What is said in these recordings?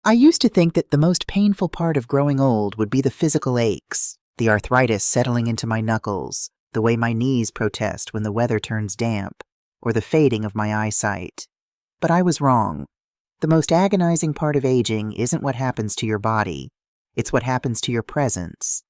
I used to think that the most painful part of growing old would be the physical aches, the arthritis settling into my knuckles, the way my knees protest when the weather turns damp, or the fading of my eyesight. But I was wrong. The most agonizing part of aging isn't what happens to your body. It's what happens to your presence.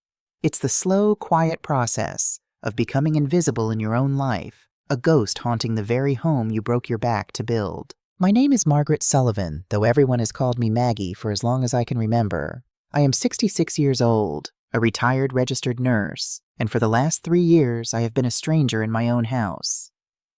It's the slow, quiet process of becoming invisible in your own life, a ghost haunting the very home you broke your back to build. My name is Margaret Sullivan, though everyone has called me Maggie for as long as I can remember. I am 66 years old, a retired registered nurse, and for the last 3 years I have been a stranger in my own house.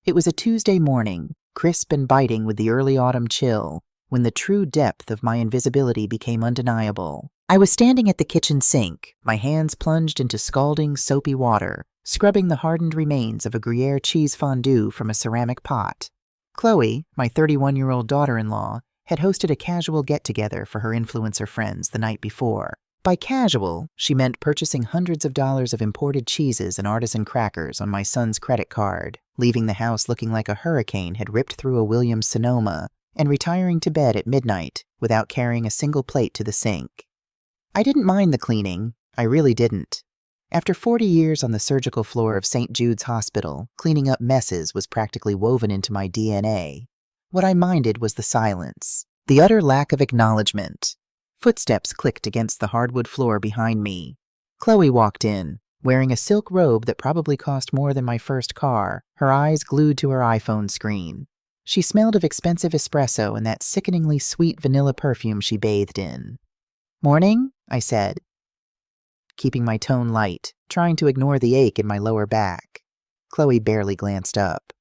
It was a Tuesday morning, crisp and biting with the early autumn chill, when the true depth of my invisibility became undeniable. I was standing at the kitchen sink, my hands plunged into scalding, soapy water, scrubbing the hardened remains of a Gruyere cheese fondue from a ceramic pot. Chloe, my 31-year-old daughter-in-law, had hosted a casual get-together for her influencer friends the night before. By casual, she meant purchasing hundreds of dollars of imported cheeses and artisan crackers on my son's credit card, leaving the house looking like a hurricane had ripped through a Williams-Sonoma, and retiring to bed at midnight without carrying a single plate to the sink. I didn't mind the cleaning. I really didn't. After 40 years on the surgical floor of St. Jude's Hospital, cleaning up messes was practically woven into my DNA. What I minded was the silence, the utter lack of acknowledgement. Footsteps clicked against the hardwood floor behind me. Chloe walked in, wearing a silk robe that probably cost more than my first car, her eyes glued to her iPhone screen. She smelled of expensive espresso and that sickeningly sweet vanilla perfume she bathed in. "Morning," I said, keeping my tone light, trying to ignore the ache in my lower back. Chloe barely glanced up.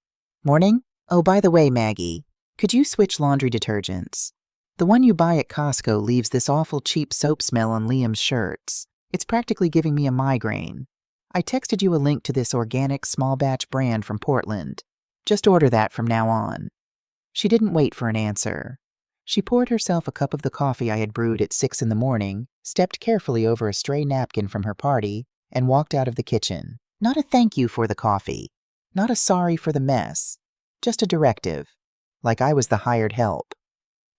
"Morning? Oh, by the way, Maggie, could you switch laundry detergents? The one you buy at Costco leaves this awful cheap soap smell on Liam's shirts. It's practically giving me a migraine. I texted you a link to this organic small batch brand from Portland. Just order that from now on." She didn't wait for an answer. She poured herself a cup of the coffee I had brewed at 6 a.m, stepped carefully over a stray napkin from her party, and walked out of the kitchen. Not a thank you for the coffee, not a sorry for the mess, just a directive, like I was the hired help.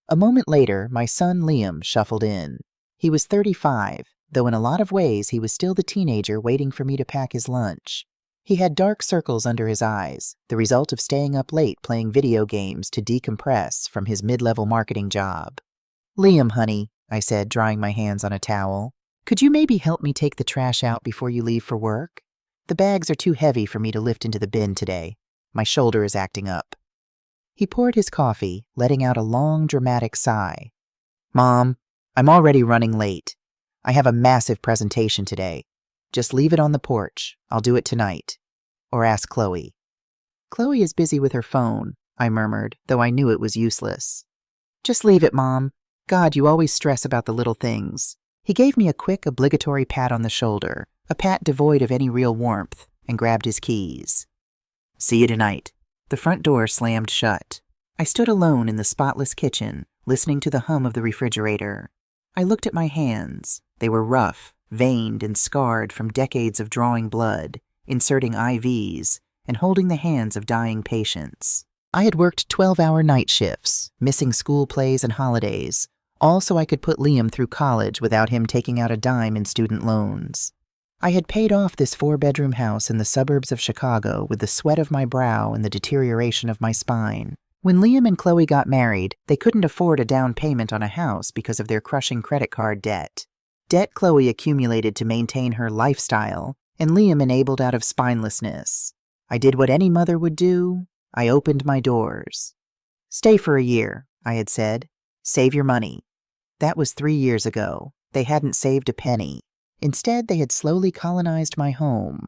A moment later, my son Liam shuffled in. He was 35, though in a lot of ways he was still the teenager waiting for me to pack his lunch. He had dark circles under his eyes, the result of staying up late playing video games to decompress from his mid-level marketing job. "Liam, honey," I said, drying my hands on a towel, "could you maybe help me take the trash out before you leave for work? The bags are too heavy for me to lift into the bin today. My shoulder is acting up." He poured his coffee, letting out a long, dramatic sigh. "Mom, I'm already running late. I have a massive presentation today. Just leave it on the porch. I'll do it tonight. Or ask Chloe." "Chloe is busy with her phone," I murmured, though I knew it was useless. "Just leave it, Mom. God, you always stress about the little things." He gave me a quick, obligatory pat on the shoulder, a pat devoid of any real warmth, and grabbed his keys. "See you tonight." The front door slammed shut. I stood alone in the spotless kitchen, listening to the hum of the refrigerator. I looked at my hands. They were rough, veined and scarred from decades of drawing blood, inserting IVs, and holding the hands of dying patients. I had worked 12-hour night shifts, missing school plays and holidays, all so I could put Liam through college without him taking out a dime in student loans. I had paid off this 4-bedroom house in the suburbs of Chicago with the sweat of my brow and the deterioration of my spine. When Liam and Chloe got married, they couldn't afford a down payment on a house because of their crushing credit card debt. Debt Chloe accumulated to maintain her lifestyle, and Liam enabled out of spinelessness. I did what any mother would do. I opened my doors. "Stay for a year," I had said. "Save your money." That was 3 years ago. They hadn't saved a penny. Instead, they had slowly colonized my home.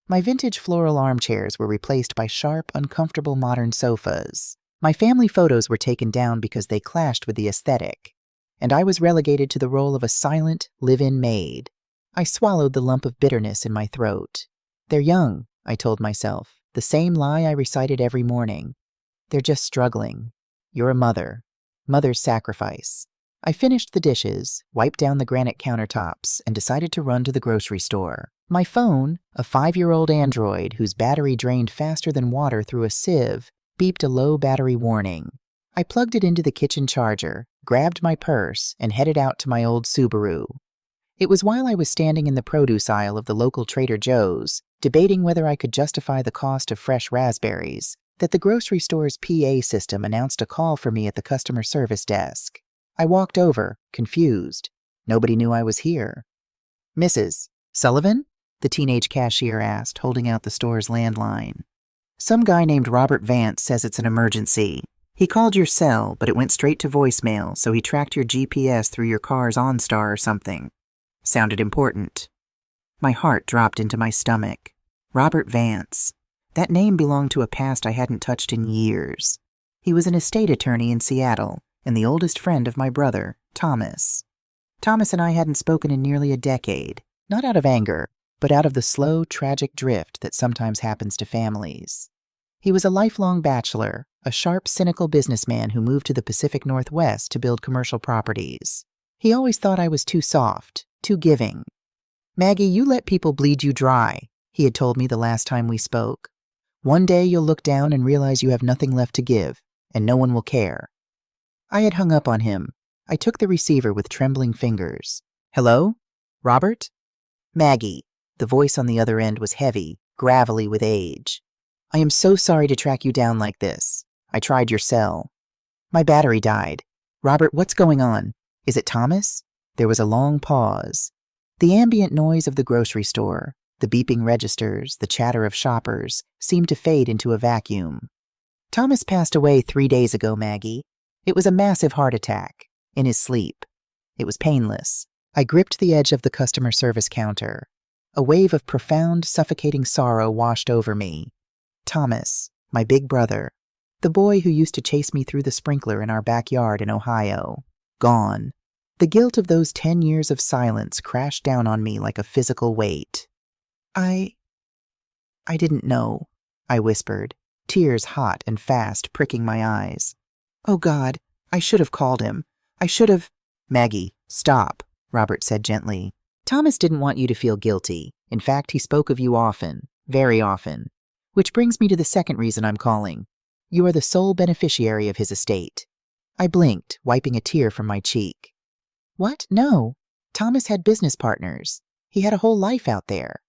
My vintage floral armchairs were replaced by sharp, uncomfortable modern sofas. My family photos were taken down because they clashed with the aesthetic, and I was relegated to the role of a silent, live-in maid. I swallowed the lump of bitterness in my throat. "They're young," I told myself, the same lie I recited every morning. "They're just struggling. You're a mother. Mother's sacrifice." I finished the dishes, wiped down the granite countertops, and decided to run to the grocery store. My phone, a 5-year-old Android whose battery drained faster than water through a sieve, beeped a low battery warning. I plugged it into the kitchen charger, grabbed my purse, and headed out to my old Subaru. It was while I was standing in the produce aisle of the local Trader Joe's, debating whether I could justify the cost of fresh raspberries, that the grocery store's PA system announced a call for me at the customer service desk. I walked over, confused. Nobody knew I was here. "Mrs. Sullivan?" the teenage cashier asked, holding out the store's landline. "Some guy named Robert Vance says it's an emergency. He called your cell, but it went straight to voicemail, so he tracked your GPS through your car's OnStar or something. Sounded important." My heart dropped into my stomach. Robert Vance. That name belonged to a past I hadn't touched in years. He was an estate attorney in Seattle and the oldest friend of my brother, Thomas. Thomas and I hadn't spoken in nearly a decade, not out of anger, but out of the slow, tragic drift that sometimes happens to families. He was a lifelong bachelor, a sharp, cynical businessman who moved to the Pacific Northwest to build commercial properties. He always thought I was too soft, too giving. "Maggie, you let people bleed you dry," he had told me the last time we spoke. "One day you'll look down and realize you have nothing left to give, and no one will care." I had hung up on him. I took the receiver with trembling fingers. "Hello? Robert?" "Maggie." The voice on the other end was heavy, gravelly with age. "I am so sorry to track you down like this. I tried your cell. My battery died. Robert, what's going on? Is it Thomas?" There was a long pause. The ambient noise of the grocery store, the beeping registers, the chatter of shoppers, seemed to fade into a vacuum. "Thomas passed away 3 days ago, Maggie. It was a massive heart attack, in his sleep. It was painless." I gripped the edge of the customer service counter. A wave of profound, suffocating sorrow washed over me. Thomas, my big brother, the boy who used to chase me through the sprinkler in our backyard in Ohio, gone. The guilt of those 10 years of silence crashed down on me like a physical weight. I didn't know," I whispered, tears hot and fast pricking my eyes. "Oh God, I should have called him. I should have—" "Maggie, stop," Robert said gently. "Thomas didn't want you to feel guilty. In fact, he spoke of you often, very often. Which brings me to the second reason I'm calling. You are the sole beneficiary of his estate." I blinked, wiping a tear from my cheek. "What? No. Thomas had business partners. He had a whole life out there."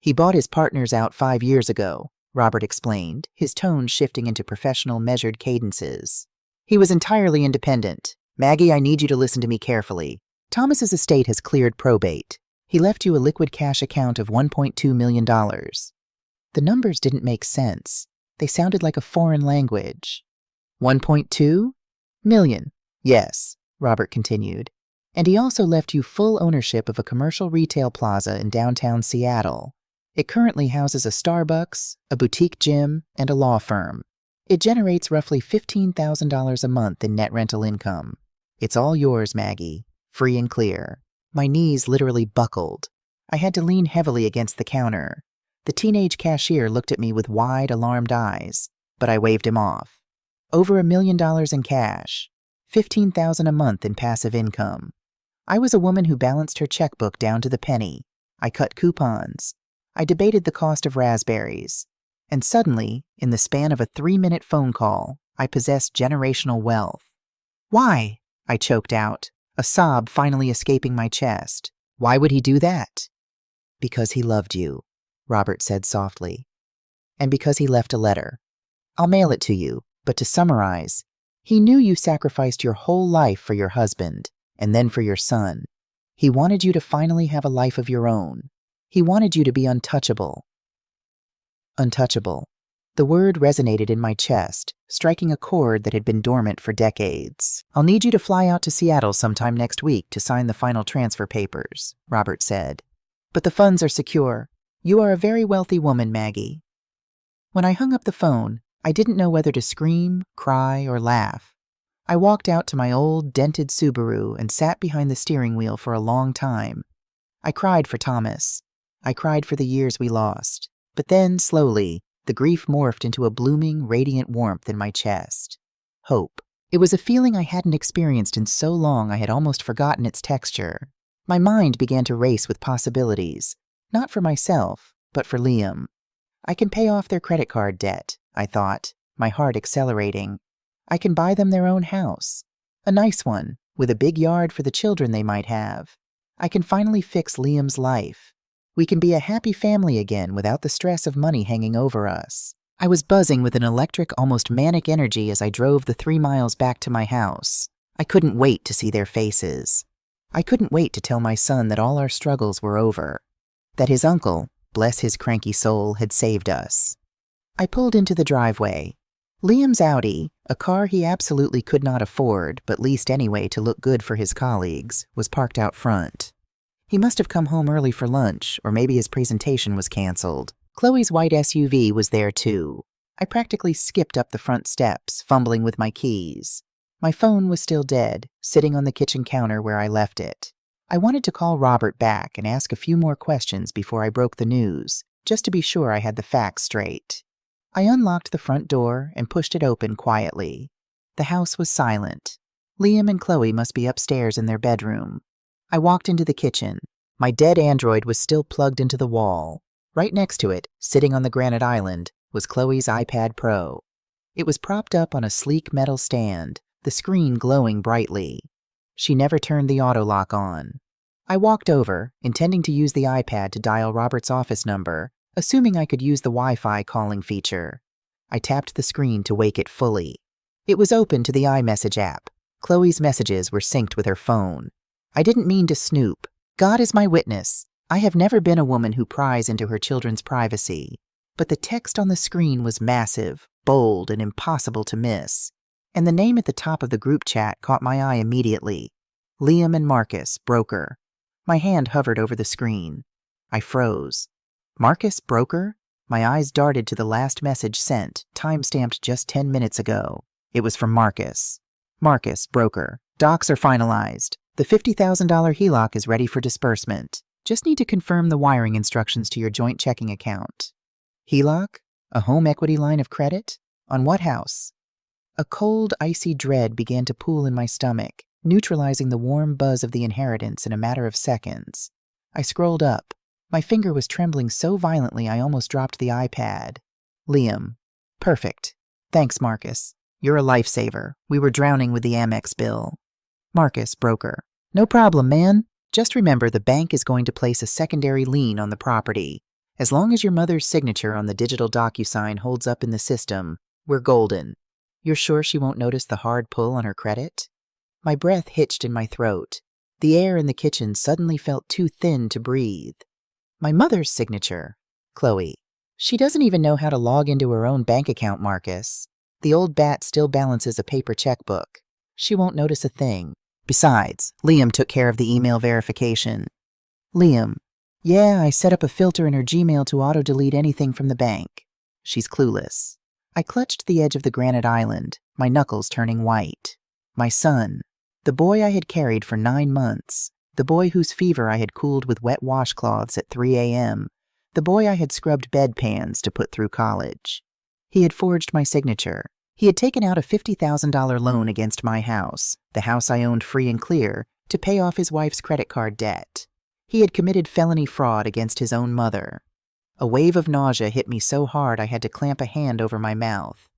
"He bought his partners out 5 years ago," Robert explained, his tone shifting into professional, measured cadences. "He was entirely independent. Maggie, I need you to listen to me carefully. Thomas's estate has cleared probate. He left you a liquid cash account of $1.2 million. The numbers didn't make sense. They sounded like a foreign language. $1.2 million? Yes, Robert continued. And he also left you full ownership of a commercial retail plaza in downtown Seattle. It currently houses a Starbucks, a boutique gym, and a law firm. It generates roughly $15,000 a month in net rental income. It's all yours, Maggie, free and clear." My knees literally buckled. I had to lean heavily against the counter. The teenage cashier looked at me with wide, alarmed eyes, but I waved him off. Over $1 million in cash, $15,000 a month in passive income. I was a woman who balanced her checkbook down to the penny. I cut coupons. I debated the cost of raspberries. And suddenly, in the span of a 3-minute phone call, I possessed generational wealth. "Why?" I choked out, a sob finally escaping my chest. "Why would he do that?" "Because he loved you," Robert said softly. "And because he left a letter. I'll mail it to you, but to summarize, he knew you sacrificed your whole life for your husband, and then for your son. He wanted you to finally have a life of your own. He wanted you to be untouchable." Untouchable. The word resonated in my chest, striking a chord that had been dormant for decades. "I'll need you to fly out to Seattle sometime next week to sign the final transfer papers," Robert said. "But the funds are secure. You are a very wealthy woman, Maggie." When I hung up the phone, I didn't know whether to scream, cry, or laugh. I walked out to my old, dented Subaru and sat behind the steering wheel for a long time. I cried for Thomas. I cried for the years we lost. But then, slowly, the grief morphed into a blooming, radiant warmth in my chest. Hope. It was a feeling I hadn't experienced in so long I had almost forgotten its texture. My mind began to race with possibilities, not for myself, but for Liam. I can pay off their credit card debt, I thought, my heart accelerating. I can buy them their own house. A nice one, with a big yard for the children they might have. I can finally fix Liam's life. We can be a happy family again without the stress of money hanging over us. I was buzzing with an electric, almost manic energy as I drove the 3 miles back to my house. I couldn't wait to see their faces. I couldn't wait to tell my son that all our struggles were over. That his uncle, bless his cranky soul, had saved us. I pulled into the driveway. Liam's Audi, a car he absolutely could not afford, but leased anyway to look good for his colleagues, was parked out front. He must have come home early for lunch, or maybe his presentation was canceled. Chloe's white SUV was there too. I practically skipped up the front steps, fumbling with my keys. My phone was still dead, sitting on the kitchen counter where I left it. I wanted to call Robert back and ask a few more questions before I broke the news, just to be sure I had the facts straight. I unlocked the front door and pushed it open quietly. The house was silent. Liam and Chloe must be upstairs in their bedroom. I walked into the kitchen. My dead android was still plugged into the wall. Right next to it, sitting on the granite island, was Chloe's iPad Pro. It was propped up on a sleek metal stand, the screen glowing brightly. She never turned the auto lock on. I walked over, intending to use the iPad to dial Robert's office number, assuming I could use the Wi-Fi calling feature. I tapped the screen to wake it fully. It was open to the iMessage app. Chloe's messages were synced with her phone. I didn't mean to snoop. God is my witness. I have never been a woman who pries into her children's privacy. But the text on the screen was massive, bold, and impossible to miss. And the name at the top of the group chat caught my eye immediately. Liam and Marcus, broker. My hand hovered over the screen. I froze. Marcus, broker? My eyes darted to the last message sent, time-stamped just 10 minutes ago. It was from Marcus. Marcus, broker. Docs are finalized. The $50,000 HELOC is ready for disbursement. Just need to confirm the wiring instructions to your joint checking account. HELOC? A home equity line of credit? On what house? A cold, icy dread began to pool in my stomach, neutralizing the warm buzz of the inheritance in a matter of seconds. I scrolled up. My finger was trembling so violently I almost dropped the iPad. Liam. Perfect. Thanks, Marcus. You're a lifesaver. We were drowning with the Amex bill. Marcus, broker. No problem, man. Just remember the bank is going to place a secondary lien on the property. As long as your mother's signature on the digital DocuSign holds up in the system, we're golden. You're sure she won't notice the hard pull on her credit? My breath hitched in my throat. The air in the kitchen suddenly felt too thin to breathe. My mother's signature. Chloe. She doesn't even know how to log into her own bank account, Marcus. The old bat still balances a paper checkbook. She won't notice a thing. Besides, Liam took care of the email verification. Liam. Yeah, I set up a filter in her Gmail to auto-delete anything from the bank. She's clueless. I clutched the edge of the granite island, my knuckles turning white. My son. The boy I had carried for 9 months. The boy whose fever I had cooled with wet washcloths at 3 a.m. The boy I had scrubbed bedpans to put through college. He had forged my signature. He had taken out a $50,000 loan against my house, the house I owned free and clear, to pay off his wife's credit card debt. He had committed felony fraud against his own mother. A wave of nausea hit me so hard I had to clamp a hand over my mouth.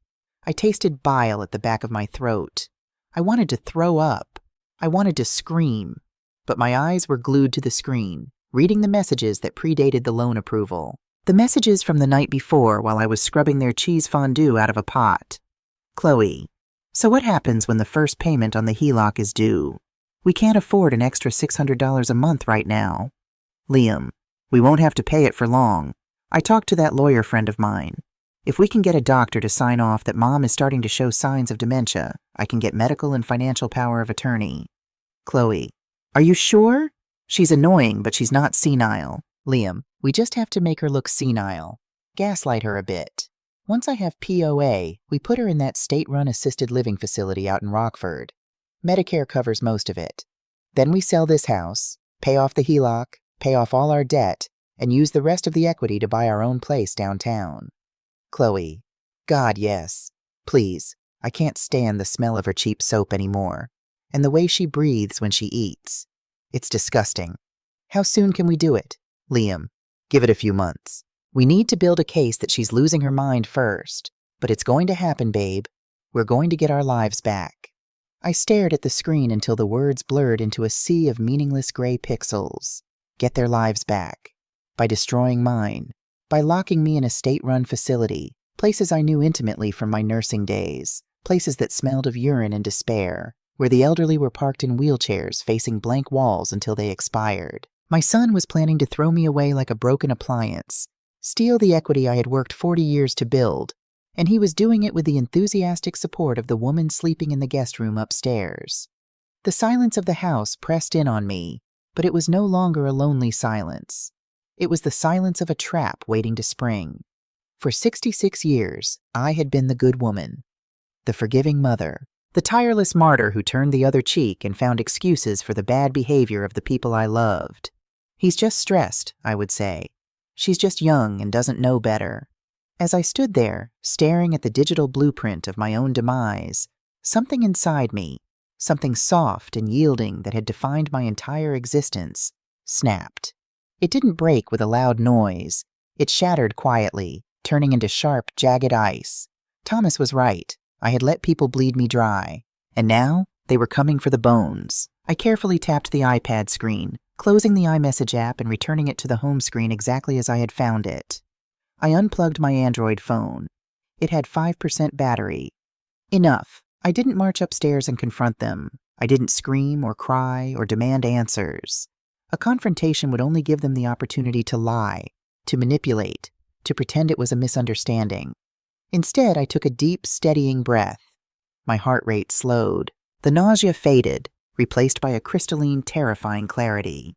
I tasted bile at the back of my throat. I wanted to throw up. I wanted to scream. But my eyes were glued to the screen, reading the messages that predated the loan approval. The messages from the night before while I was scrubbing their cheese fondue out of a pot. Chloe. So what happens when the first payment on the HELOC is due? We can't afford an extra $600 a month right now. Liam. We won't have to pay it for long. I talked to that lawyer friend of mine. If we can get a doctor to sign off that Mom is starting to show signs of dementia, I can get medical and financial power of attorney. Chloe. Are you sure? She's annoying, but she's not senile. Liam. We just have to make her look senile. Gaslight her a bit. Once I have POA, we put her in that state-run assisted living facility out in Rockford. Medicare covers most of it. Then we sell this house, pay off the HELOC, pay off all our debt, and use the rest of the equity to buy our own place downtown. Chloe. God, yes. Please. I can't stand the smell of her cheap soap anymore. And the way she breathes when she eats. It's disgusting. How soon can we do it? Liam. Give it a few months. We need to build a case that she's losing her mind first. But it's going to happen, babe. We're going to get our lives back. I stared at the screen until the words blurred into a sea of meaningless gray pixels. Get their lives back. By destroying mine. By locking me in a state-run facility, places I knew intimately from my nursing days, places that smelled of urine and despair, where the elderly were parked in wheelchairs facing blank walls until they expired. My son was planning to throw me away like a broken appliance, steal the equity I had worked 40 years to build, and he was doing it with the enthusiastic support of the woman sleeping in the guest room upstairs. The silence of the house pressed in on me, but it was no longer a lonely silence. It was the silence of a trap waiting to spring. For 66 years, I had been the good woman, the forgiving mother, the tireless martyr who turned the other cheek and found excuses for the bad behavior of the people I loved. He's just stressed, I would say. She's just young and doesn't know better. As I stood there, staring at the digital blueprint of my own demise, something inside me, something soft and yielding that had defined my entire existence, snapped. It didn't break with a loud noise. It shattered quietly, turning into sharp, jagged ice. Thomas was right. I had let people bleed me dry. And now, they were coming for the bones. I carefully tapped the iPad screen, closing the iMessage app and returning it to the home screen exactly as I had found it. I unplugged my Android phone. It had 5% battery. Enough. I didn't march upstairs and confront them. I didn't scream or cry or demand answers. A confrontation would only give them the opportunity to lie, to manipulate, to pretend it was a misunderstanding. Instead, I took a deep, steadying breath. My heart rate slowed. The nausea faded, replaced by a crystalline, terrifying clarity.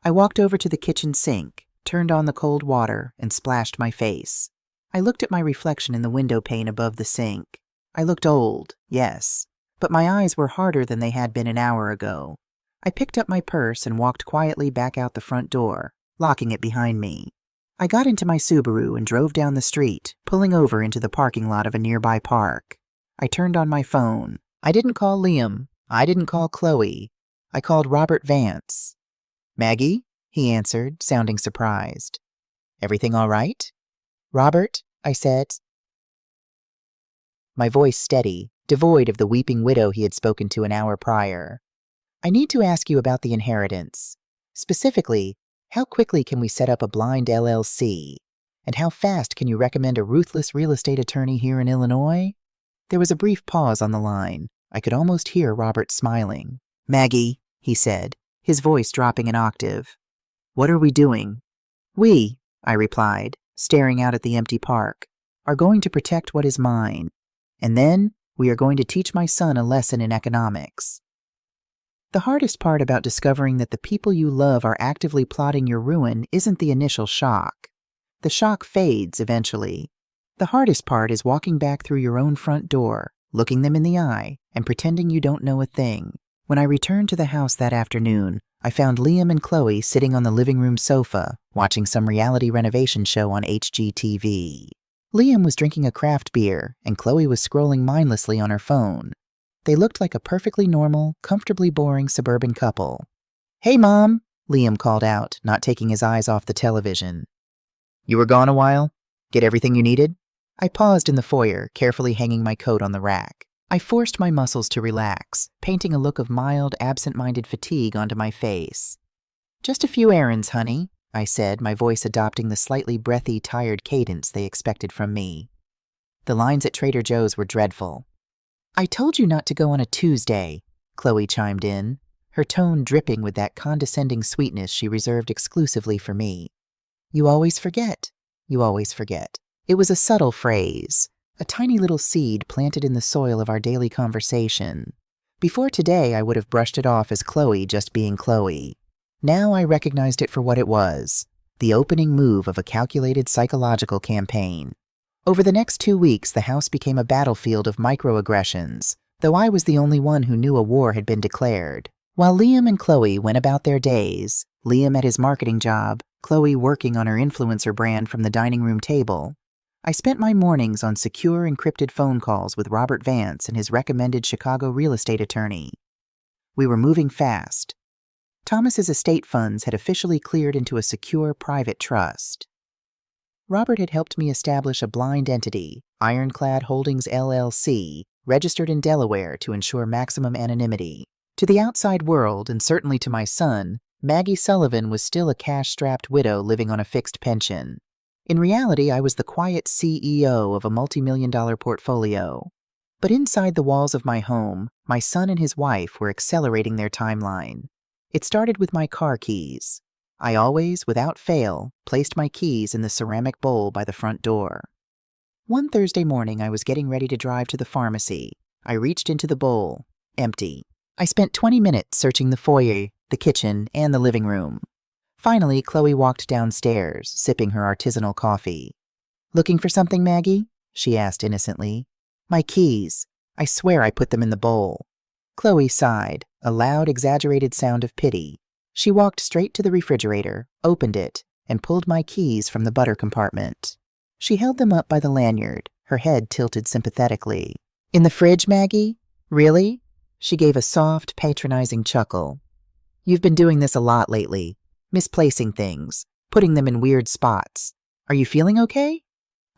I walked over to the kitchen sink, turned on the cold water, and splashed my face. I looked at my reflection in the window pane above the sink. I looked old, yes, but my eyes were harder than they had been an hour ago. I picked up my purse and walked quietly back out the front door, locking it behind me. I got into my Subaru and drove down the street, pulling over into the parking lot of a nearby park. I turned on my phone. I didn't call Liam. I didn't call Chloe. I called Robert Vance. "Maggie?" he answered, sounding surprised. "Everything all right?" "Robert," I said, my voice steady, devoid of the weeping widow he had spoken to an hour prior. "I need to ask you about the inheritance. Specifically, how quickly can we set up a blind LLC? And how fast can you recommend a ruthless real estate attorney here in Illinois?" There was a brief pause on the line. I could almost hear Robert smiling. "Maggie," he said, his voice dropping an octave. "What are we doing?" "We," I replied, staring out at the empty park, "are going to protect what is mine. And then we are going to teach my son a lesson in economics." The hardest part about discovering that the people you love are actively plotting your ruin isn't the initial shock. The shock fades eventually. The hardest part is walking back through your own front door, looking them in the eye, and pretending you don't know a thing. When I returned to the house that afternoon, I found Liam and Chloe sitting on the living room sofa, watching some reality renovation show on HGTV. Liam was drinking a craft beer, and Chloe was scrolling mindlessly on her phone. They looked like a perfectly normal, comfortably boring suburban couple. "Hey, Mom," Liam called out, not taking his eyes off the television. "You were gone a while? Get everything you needed?" I paused in the foyer, carefully hanging my coat on the rack. I forced my muscles to relax, painting a look of mild, absent-minded fatigue onto my face. "Just a few errands, honey," I said, my voice adopting the slightly breathy, tired cadence they expected from me. The lines at Trader Joe's were dreadful. "I told you not to go on a Tuesday," Chloe chimed in, her tone dripping with that condescending sweetness she reserved exclusively for me. "You always forget. You always forget." It was a subtle phrase, a tiny little seed planted in the soil of our daily conversation. Before today, I would have brushed it off as Chloe just being Chloe. Now I recognized it for what it was, the opening move of a calculated psychological campaign. Over the next 2 weeks, the house became a battlefield of microaggressions, though I was the only one who knew a war had been declared. While Liam and Chloe went about their days, Liam at his marketing job, Chloe working on her influencer brand from the dining room table, I spent my mornings on secure encrypted phone calls with Robert Vance and his recommended Chicago real estate attorney. We were moving fast. Thomas's estate funds had officially cleared into a secure private trust. Robert had helped me establish a blind entity, Ironclad Holdings LLC, registered in Delaware to ensure maximum anonymity. To the outside world, and certainly to my son, Maggie Sullivan was still a cash-strapped widow living on a fixed pension. In reality, I was the quiet CEO of a multi-million-dollar portfolio. But inside the walls of my home, my son and his wife were accelerating their timeline. It started with my car keys. I always, without fail, placed my keys in the ceramic bowl by the front door. One Thursday morning, I was getting ready to drive to the pharmacy. I reached into the bowl. Empty. I spent 20 minutes searching the foyer, the kitchen, and the living room. Finally, Chloe walked downstairs, sipping her artisanal coffee. "Looking for something, Maggie?" she asked innocently. "My keys. I swear I put them in the bowl." Chloe sighed, a loud, exaggerated sound of pity. She walked straight to the refrigerator, opened it, and pulled my keys from the butter compartment. She held them up by the lanyard, her head tilted sympathetically. "In the fridge, Maggie? Really?" She gave a soft, patronizing chuckle. "You've been doing this a lot lately, misplacing things, putting them in weird spots. Are you feeling okay?"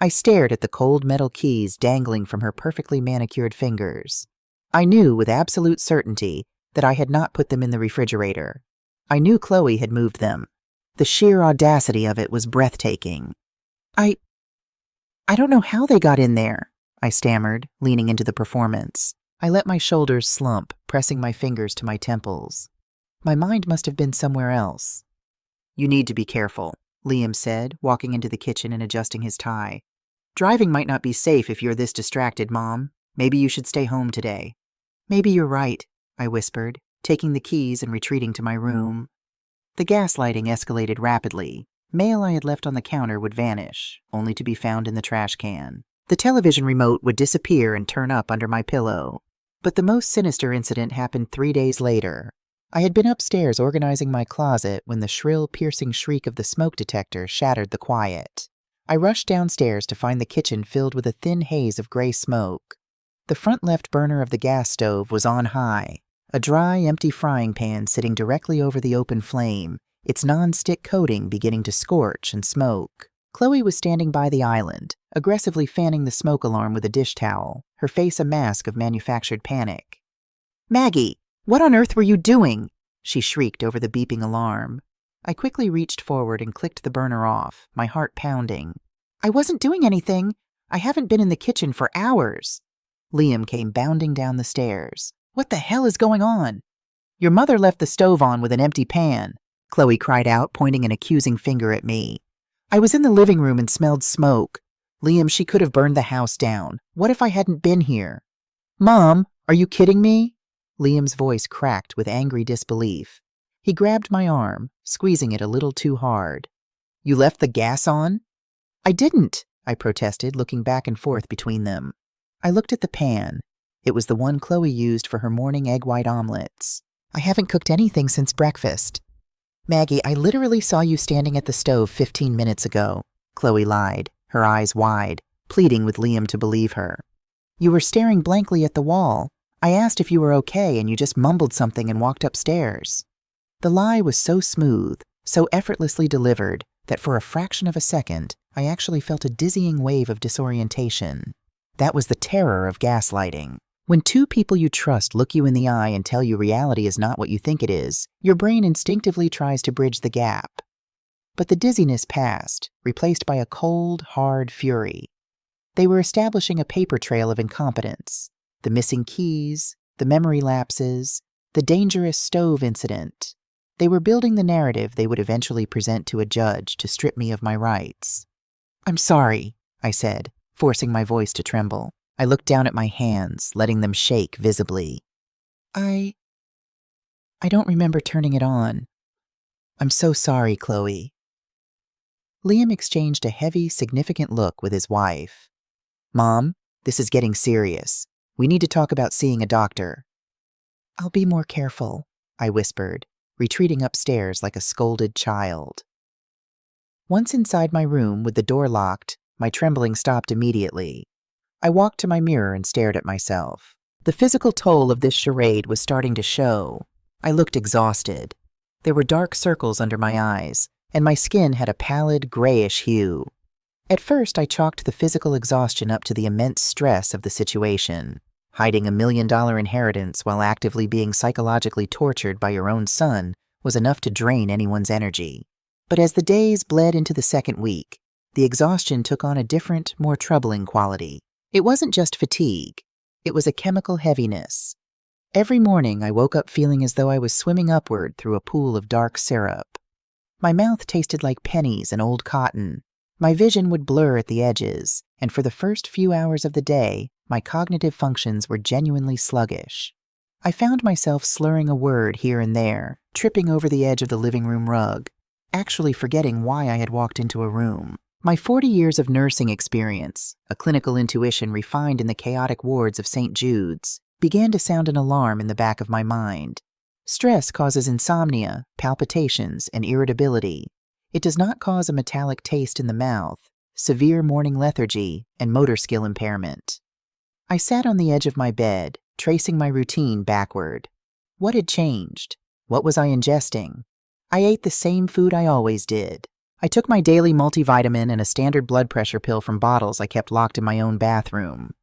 I stared at the cold metal keys dangling from her perfectly manicured fingers. I knew with absolute certainty that I had not put them in the refrigerator. I knew Chloe had moved them. The sheer audacity of it was breathtaking. I don't know how they got in there," I stammered, leaning into the performance. I let my shoulders slump, pressing my fingers to my temples. My mind must have been somewhere else. "You need to be careful," Liam said, walking into the kitchen and adjusting his tie. "Driving might not be safe if you're this distracted, Mom. Maybe you should stay home today." "Maybe you're right," I whispered, taking the keys and retreating to my room. The gaslighting escalated rapidly. Mail I had left on the counter would vanish, only to be found in the trash can. The television remote would disappear and turn up under my pillow. But the most sinister incident happened 3 days later. I had been upstairs organizing my closet when the shrill, piercing shriek of the smoke detector shattered the quiet. I rushed downstairs to find the kitchen filled with a thin haze of gray smoke. The front left burner of the gas stove was on high, a dry, empty frying pan sitting directly over the open flame, its non-stick coating beginning to scorch and smoke. Chloe was standing by the island, aggressively fanning the smoke alarm with a dish towel, her face a mask of manufactured panic. "Maggie, what on earth were you doing?" she shrieked over the beeping alarm. I quickly reached forward and clicked the burner off, my heart pounding. "I wasn't doing anything. I haven't been in the kitchen for hours." Liam came bounding down the stairs. "What the hell is going on?" "Your mother left the stove on with an empty pan," Chloe cried out, pointing an accusing finger at me. "I was in the living room and smelled smoke. Liam, she could have burned the house down. What if I hadn't been here?" "Mom, are you kidding me?" Liam's voice cracked with angry disbelief. He grabbed my arm, squeezing it a little too hard. "You left the gas on?" "I didn't," I protested, looking back and forth between them. I looked at the pan. It was the one Chloe used for her morning egg white omelets. "I haven't cooked anything since breakfast." "Maggie, I literally saw you standing at the stove 15 minutes ago," Chloe lied, her eyes wide, pleading with Liam to believe her. "You were staring blankly at the wall. I asked if you were okay and you just mumbled something and walked upstairs." The lie was so smooth, so effortlessly delivered, that for a fraction of a second, I actually felt a dizzying wave of disorientation. That was the terror of gaslighting. When two people you trust look you in the eye and tell you reality is not what you think it is, your brain instinctively tries to bridge the gap. But the dizziness passed, replaced by a cold, hard fury. They were establishing a paper trail of incompetence. The missing keys, the memory lapses, the dangerous stove incident. They were building the narrative they would eventually present to a judge to strip me of my rights. "I'm sorry," I said, forcing my voice to tremble. I looked down at my hands, letting them shake visibly. I don't remember turning it on. I'm so sorry, Chloe." Liam exchanged a heavy, significant look with his wife. "Mom, this is getting serious. We need to talk about seeing a doctor." "I'll be more careful," I whispered, retreating upstairs like a scolded child. Once inside my room with the door locked, my trembling stopped immediately. I walked to my mirror and stared at myself. The physical toll of this charade was starting to show. I looked exhausted. There were dark circles under my eyes, and my skin had a pallid, grayish hue. At first, I chalked the physical exhaustion up to the immense stress of the situation. Hiding $1 million inheritance while actively being psychologically tortured by your own son was enough to drain anyone's energy. But as the days bled into the second week, the exhaustion took on a different, more troubling quality. It wasn't just fatigue. It was a chemical heaviness. Every morning I woke up feeling as though I was swimming upward through a pool of dark syrup. My mouth tasted like pennies and old cotton. My vision would blur at the edges, and for the first few hours of the day, my cognitive functions were genuinely sluggish. I found myself slurring a word here and there, tripping over the edge of the living room rug, actually forgetting why I had walked into a room. My 40 years of nursing experience, a clinical intuition refined in the chaotic wards of St. Jude's, began to sound an alarm in the back of my mind. Stress causes insomnia, palpitations, and irritability. It does not cause a metallic taste in the mouth, severe morning lethargy, and motor skill impairment. I sat on the edge of my bed, tracing my routine backward. What had changed? What was I ingesting? I ate the same food I always did. I took my daily multivitamin and a standard blood pressure pill from bottles I kept locked in my own bathroom.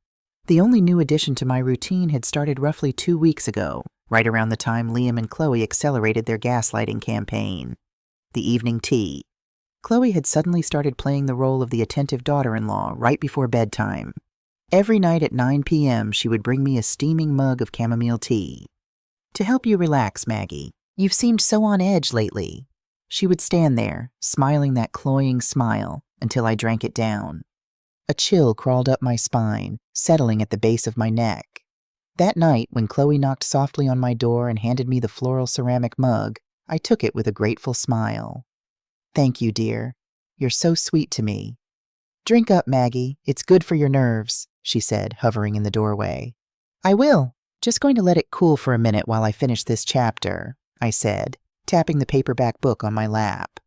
The only new addition to my routine had started roughly 2 weeks ago, right around the time Liam and Chloe accelerated their gaslighting campaign. The evening tea. Chloe had suddenly started playing the role of the attentive daughter-in-law right before bedtime. Every night at 9 p.m. she would bring me a steaming mug of chamomile tea. "To help you relax, Maggie. You've seemed so on edge lately." She would stand there, smiling that cloying smile, until I drank it down. A chill crawled up my spine, settling at the base of my neck. That night, when Chloe knocked softly on my door and handed me the floral ceramic mug, I took it with a grateful smile. "Thank you, dear. You're so sweet to me." "Drink up, Maggie. It's good for your nerves," she said, hovering in the doorway. "I will. Just going to let it cool for a minute while I finish this chapter," I said, tapping the paperback book on my lap.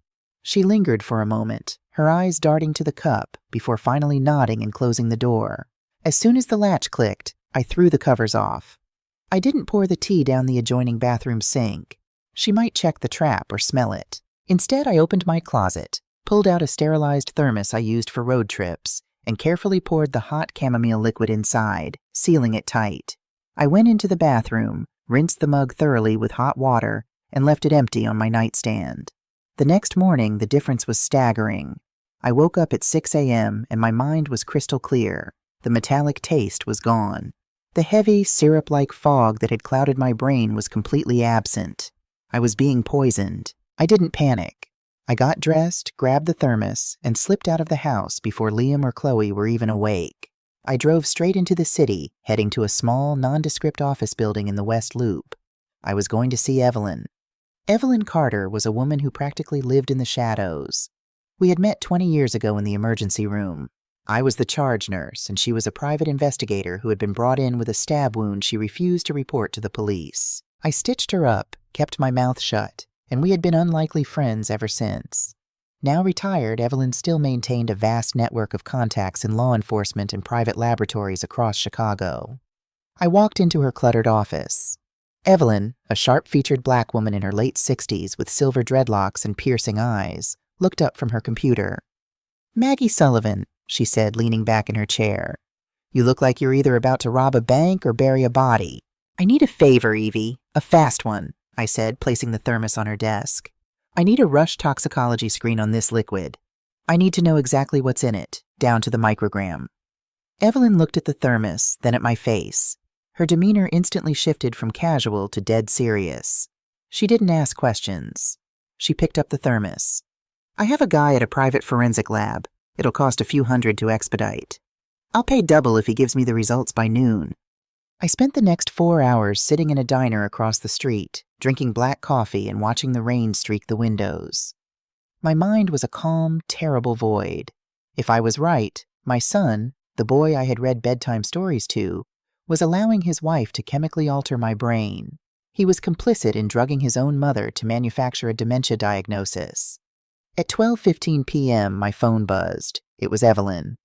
She lingered for a moment, her eyes darting to the cup, before finally nodding and closing the door. As soon as the latch clicked, I threw the covers off. I didn't pour the tea down the adjoining bathroom sink. She might check the trap or smell it. Instead, I opened my closet, pulled out a sterilized thermos I used for road trips, and carefully poured the hot chamomile liquid inside, sealing it tight. I went into the bathroom, rinsed the mug thoroughly with hot water, and left it empty on my nightstand. The next morning, the difference was staggering. I woke up at 6 a.m. and my mind was crystal clear. The metallic taste was gone. The heavy, syrup-like fog that had clouded my brain was completely absent. I was being poisoned. I didn't panic. I got dressed, grabbed the thermos, and slipped out of the house before Liam or Chloe were even awake. I drove straight into the city, heading to a small, nondescript office building in the West Loop. I was going to see Evelyn. Evelyn Carter was a woman who practically lived in the shadows. We had met 20 years ago in the emergency room. I was the charge nurse, and she was a private investigator who had been brought in with a stab wound she refused to report to the police. I stitched her up, kept my mouth shut, and we had been unlikely friends ever since. Now retired, Evelyn still maintained a vast network of contacts in law enforcement and private laboratories across Chicago. I walked into her cluttered office. Evelyn, a sharp-featured black woman in her late 60s with silver dreadlocks and piercing eyes, looked up from her computer. "Maggie Sullivan," she said, leaning back in her chair. "You look like you're either about to rob a bank or bury a body." "I need a favor, Evie. A fast one," I said, placing the thermos on her desk. "I need a rush toxicology screen on this liquid. I need to know exactly what's in it, down to the microgram." Evelyn looked at the thermos, then at my face. Her demeanor instantly shifted from casual to dead serious. She didn't ask questions. She picked up the thermos. "I have a guy at a private forensic lab. It'll cost a few hundred to expedite. I'll pay double if he gives me the results by noon." I spent the next 4 hours sitting in a diner across the street, drinking black coffee and watching the rain streak the windows. My mind was a calm, terrible void. If I was right, my son, the boy I had read bedtime stories to, was allowing his wife to chemically alter my brain. He was complicit in drugging his own mother to manufacture a dementia diagnosis. At 12:15 p.m., my phone buzzed. It was Evelyn.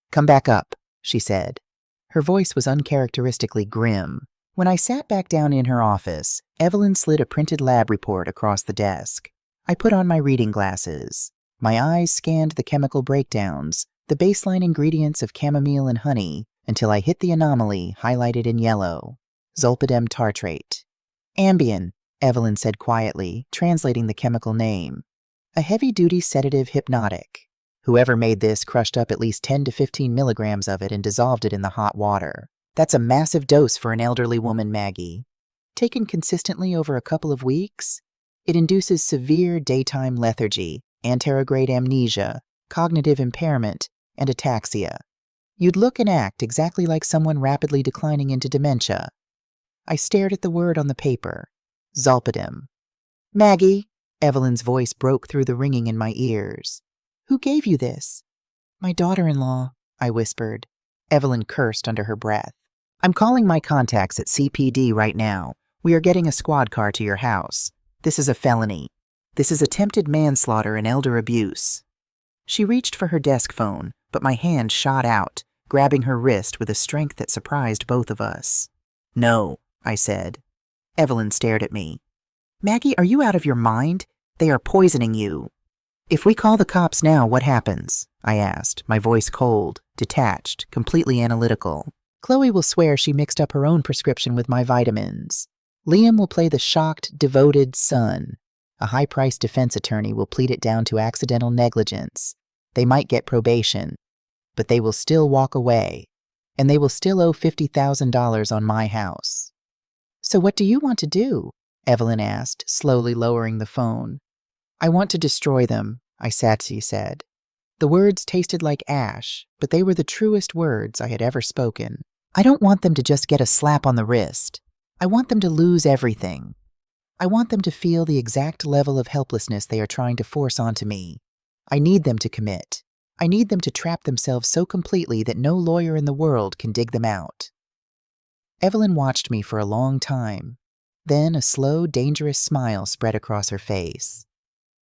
"Come back up," she said. Her voice was uncharacteristically grim. When I sat back down in her office, Evelyn slid a printed lab report across the desk. I put on my reading glasses. My eyes scanned the chemical breakdowns, the baseline ingredients of chamomile and honey, until I hit the anomaly highlighted in yellow, zolpidem tartrate. Ambien, Evelyn said quietly, translating the chemical name. A heavy-duty sedative hypnotic. Whoever made this crushed up at least 10 to 15 milligrams of it and dissolved it in the hot water. That's a massive dose for an elderly woman, Maggie. Taken consistently over a couple of weeks, it induces severe daytime lethargy, anterograde amnesia, cognitive impairment, and ataxia. You'd look and act exactly like someone rapidly declining into dementia. I stared at the word on the paper. Zolpidem. Maggie, Evelyn's voice broke through the ringing in my ears. Who gave you this? My daughter-in-law, I whispered. Evelyn cursed under her breath. I'm calling my contacts at CPD right now. We are getting a squad car to your house. This is a felony. This is attempted manslaughter and elder abuse. She reached for her desk phone, but my hand shot out, grabbing her wrist with a strength that surprised both of us. No, I said. Evelyn stared at me. Maggie, are you out of your mind? They are poisoning you. If we call the cops now, what happens? I asked, my voice cold, detached, completely analytical. Chloe will swear she mixed up her own prescription with my vitamins. Liam will play the shocked, devoted son. A high-priced defense attorney will plead it down to accidental negligence. They might get probation, but they will still walk away, and they will still owe $50,000 on my house. So what do you want to do? Evelyn asked, slowly lowering the phone. I want to destroy them, I said. The words tasted like ash, but they were the truest words I had ever spoken. I don't want them to just get a slap on the wrist. I want them to lose everything. I want them to feel the exact level of helplessness they are trying to force onto me. I need them to commit. I need them to trap themselves so completely that no lawyer in the world can dig them out. Evelyn watched me for a long time. Then a slow, dangerous smile spread across her face.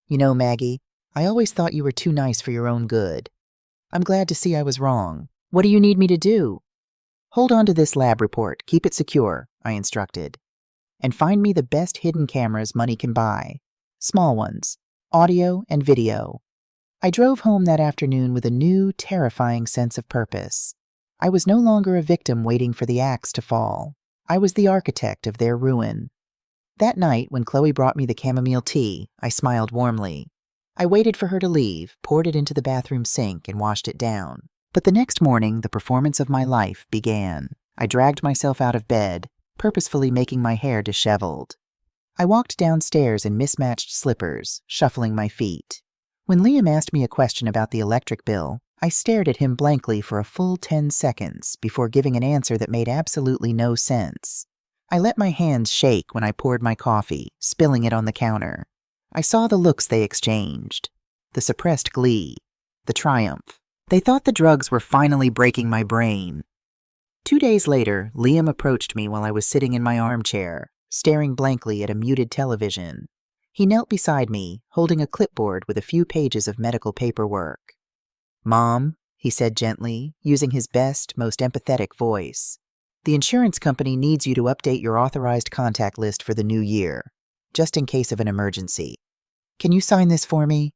You know, Maggie, I always thought you were too nice for your own good. I'm glad to see I was wrong. What do you need me to do? Hold on to this lab report. Keep it secure, I instructed. And find me the best hidden cameras money can buy. Small ones, audio and video. I drove home that afternoon with a new, terrifying sense of purpose. I was no longer a victim waiting for the axe to fall. I was the architect of their ruin. That night, when Chloe brought me the chamomile tea, I smiled warmly. I waited for her to leave, poured it into the bathroom sink, and washed it down. But the next morning, the performance of my life began. I dragged myself out of bed, purposefully making my hair disheveled. I walked downstairs in mismatched slippers, shuffling my feet. When Liam asked me a question about the electric bill, I stared at him blankly for a full 10 seconds before giving an answer that made absolutely no sense. I let my hands shake when I poured my coffee, spilling it on the counter. I saw the looks they exchanged, the suppressed glee, the triumph. They thought the drugs were finally breaking my brain. 2 days later, Liam approached me while I was sitting in my armchair, staring blankly at a muted television. He knelt beside me, holding a clipboard with a few pages of medical paperwork. Mom, he said gently, using his best, most empathetic voice. The insurance company needs you to update your authorized contact list for the new year, just in case of an emergency. Can you sign this for me?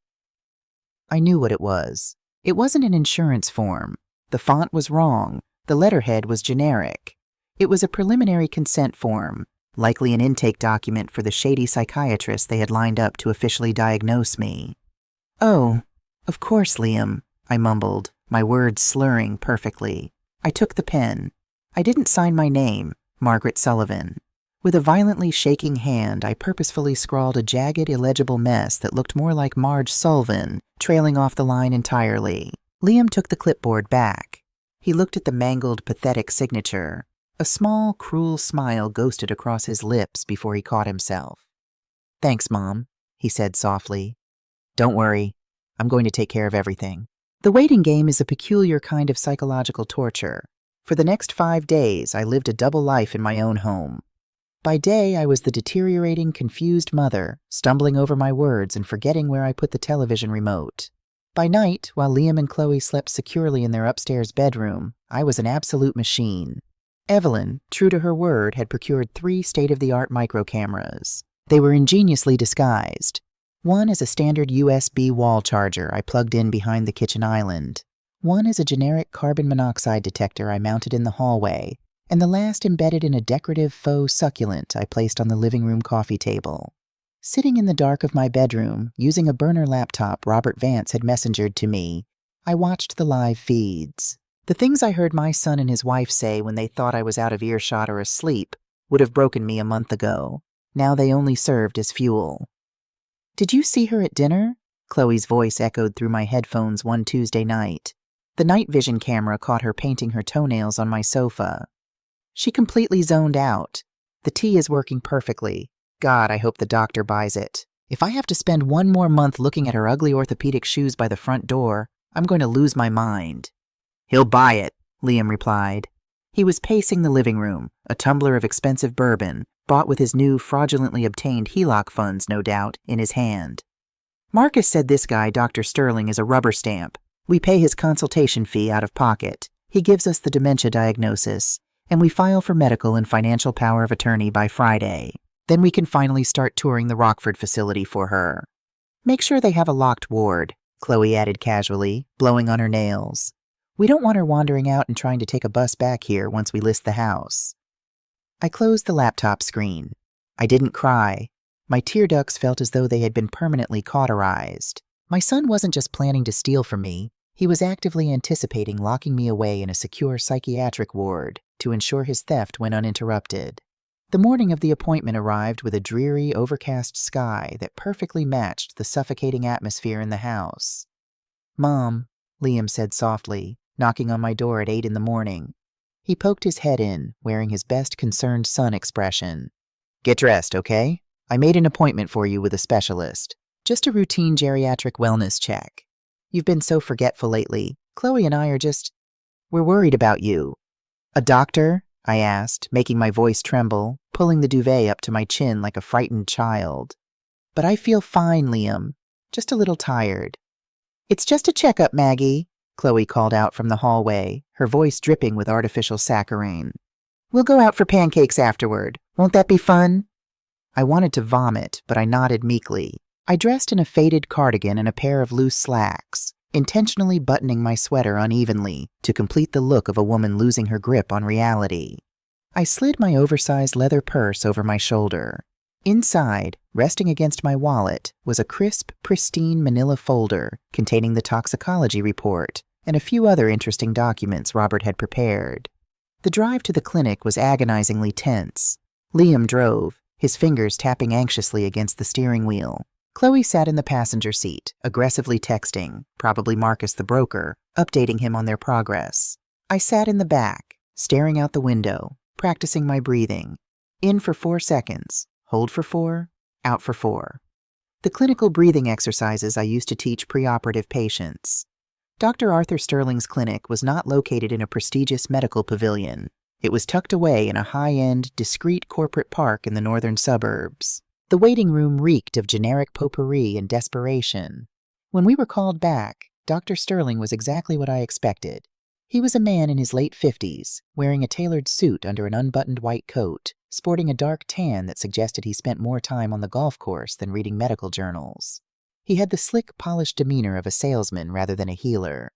I knew what it was. It wasn't an insurance form. The font was wrong. The letterhead was generic. It was a preliminary consent form, likely an intake document for the shady psychiatrist they had lined up to officially diagnose me. Oh, of course, Liam, I mumbled, my words slurring perfectly. I took the pen. I didn't sign my name, Margaret Sullivan. With a violently shaking hand, I purposefully scrawled a jagged, illegible mess that looked more like Marge Sullivan, trailing off the line entirely. Liam took the clipboard back. He looked at the mangled, pathetic signature. A small, cruel smile ghosted across his lips before he caught himself. Thanks, Mom, he said softly. Don't worry. I'm going to take care of everything. The waiting game is a peculiar kind of psychological torture. For the next 5 days, I lived a double life in my own home. By day, I was the deteriorating, confused mother, stumbling over my words and forgetting where I put the television remote. By night, while Liam and Chloe slept securely in their upstairs bedroom, I was an absolute machine. Evelyn, true to her word, had procured 3 state-of-the-art microcameras. They were ingeniously disguised. One is a standard USB wall charger I plugged in behind the kitchen island. One is a generic carbon monoxide detector I mounted in the hallway, and the last embedded in a decorative faux succulent I placed on the living room coffee table. Sitting in the dark of my bedroom, using a burner laptop Robert Vance had messengered to me, I watched the live feeds. The things I heard my son and his wife say when they thought I was out of earshot or asleep would have broken me a month ago. Now they only served as fuel. "Did you see her at dinner?" Chloe's voice echoed through my headphones one Tuesday night. The night vision camera caught her painting her toenails on my sofa. "She completely zoned out. The tea is working perfectly. God, I hope the doctor buys it. If I have to spend one more month looking at her ugly orthopedic shoes by the front door, I'm going to lose my mind." "He'll buy it," Liam replied. He was pacing the living room, a tumbler of expensive bourbon, bought with his new fraudulently obtained HELOC funds, no doubt, in his hand. "Marcus said this guy, Dr. Sterling, is a rubber stamp. We pay his consultation fee out of pocket. He gives us the dementia diagnosis, and we file for medical and financial power of attorney by Friday. Then we can finally start touring the Rockford facility for her. Make sure they have a locked ward," Chloe added casually, blowing on her nails. "We don't want her wandering out and trying to take a bus back here once we list the house." I closed the laptop screen. I didn't cry. My tear ducts felt as though they had been permanently cauterized. My son wasn't just planning to steal from me. He was actively anticipating locking me away in a secure psychiatric ward to ensure his theft went uninterrupted. The morning of the appointment arrived with a dreary, overcast sky that perfectly matched the suffocating atmosphere in the house. "Mom," Liam said softly, knocking on my door at 8 in the morning. He poked his head in, wearing his best concerned son expression. "Get dressed, okay? I made an appointment for you with a specialist. Just a routine geriatric wellness check. You've been so forgetful lately. Chloe and I are we're worried about you." "A doctor?" I asked, making my voice tremble, pulling the duvet up to my chin like a frightened child. "But I feel fine, Liam. Just a little tired." "It's just a checkup, Maggie," Chloe called out from the hallway, her voice dripping with artificial saccharine. "We'll go out for pancakes afterward. Won't that be fun?" I wanted to vomit, but I nodded meekly. I dressed in a faded cardigan and a pair of loose slacks, intentionally buttoning my sweater unevenly to complete the look of a woman losing her grip on reality. I slid my oversized leather purse over my shoulder. Inside, resting against my wallet, was a crisp, pristine manila folder containing the toxicology report and a few other interesting documents Robert had prepared. The drive to the clinic was agonizingly tense. Liam drove, his fingers tapping anxiously against the steering wheel. Chloe sat in the passenger seat, aggressively texting, probably Marcus the broker, updating him on their progress. I sat in the back, staring out the window, practicing my breathing. In for 4 seconds, hold for 4, out for 4. The clinical breathing exercises I used to teach preoperative patients. Dr. Arthur Sterling's clinic was not located in a prestigious medical pavilion. It was tucked away in a high-end, discreet corporate park in the northern suburbs. The waiting room reeked of generic potpourri and desperation. When we were called back, Dr. Sterling was exactly what I expected. He was a man in his late 50s, wearing a tailored suit under an unbuttoned white coat, sporting a dark tan that suggested he spent more time on the golf course than reading medical journals. He had the slick, polished demeanor of a salesman rather than a healer.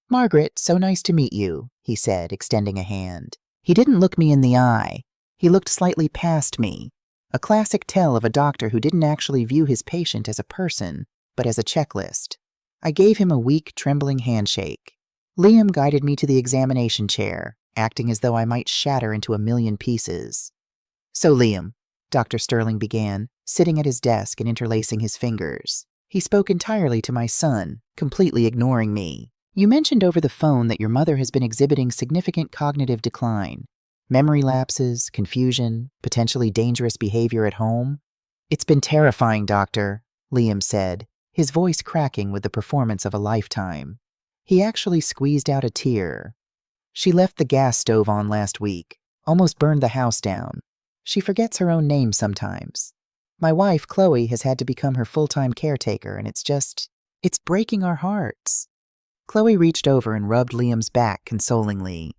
"Margaret, so nice to meet you," he said, extending a hand. He didn't look me in the eye. He looked slightly past me. A classic tell of a doctor who didn't actually view his patient as a person, but as a checklist. I gave him a weak, trembling handshake. Liam guided me to the examination chair, acting as though I might shatter into a million pieces. "So, Liam," Dr. Sterling began, sitting at his desk and interlacing his fingers. He spoke entirely to my son, completely ignoring me. "You mentioned over the phone that your mother has been exhibiting significant cognitive decline. Memory lapses, confusion, potentially dangerous behavior at home." "It's been terrifying, Doctor," Liam said, his voice cracking with the performance of a lifetime. He actually squeezed out a tear. "She left the gas stove on last week, almost burned the house down. She forgets her own name sometimes. My wife, Chloe, has had to become her full-time caretaker, and it's breaking our hearts." Chloe reached over and rubbed Liam's back consolingly.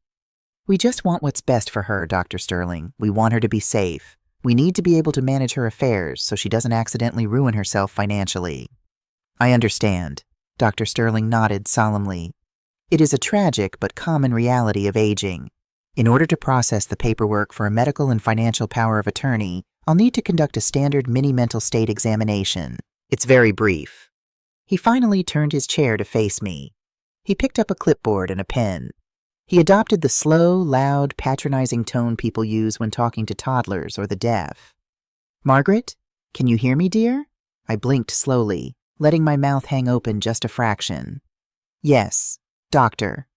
"We just want what's best for her, Dr. Sterling. We want her to be safe. We need to be able to manage her affairs so she doesn't accidentally ruin herself financially." "I understand." Dr. Sterling nodded solemnly. It is a tragic but common reality of aging. In order to process the paperwork for a medical and financial power of attorney, I'll need to conduct a standard mini-mental state examination. It's very brief. He finally turned his chair to face me. He picked up a clipboard and a pen. He adopted the slow, loud, patronizing tone people use when talking to toddlers or the deaf. "Margaret, can you hear me, dear?" I blinked slowly, letting my mouth hang open just a fraction. "Yes, doctor."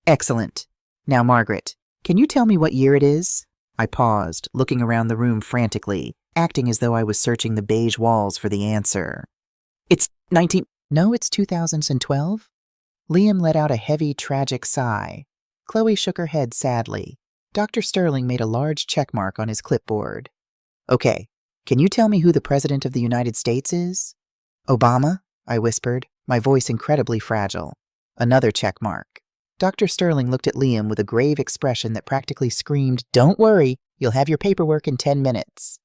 "Excellent. Now, Margaret, can you tell me what year it is?" I paused, looking around the room frantically, acting as though I was searching the beige walls for the answer. "It's 19... No, it's 2012? Liam let out a heavy, tragic sigh. Chloe shook her head sadly. Dr. Sterling made a large checkmark on his clipboard. "Okay, can you tell me who the President of the United States is?" "Obama," I whispered, my voice incredibly fragile. Another checkmark. Dr. Sterling looked at Liam with a grave expression that practically screamed, "Don't worry, you'll have your paperwork in 10 minutes.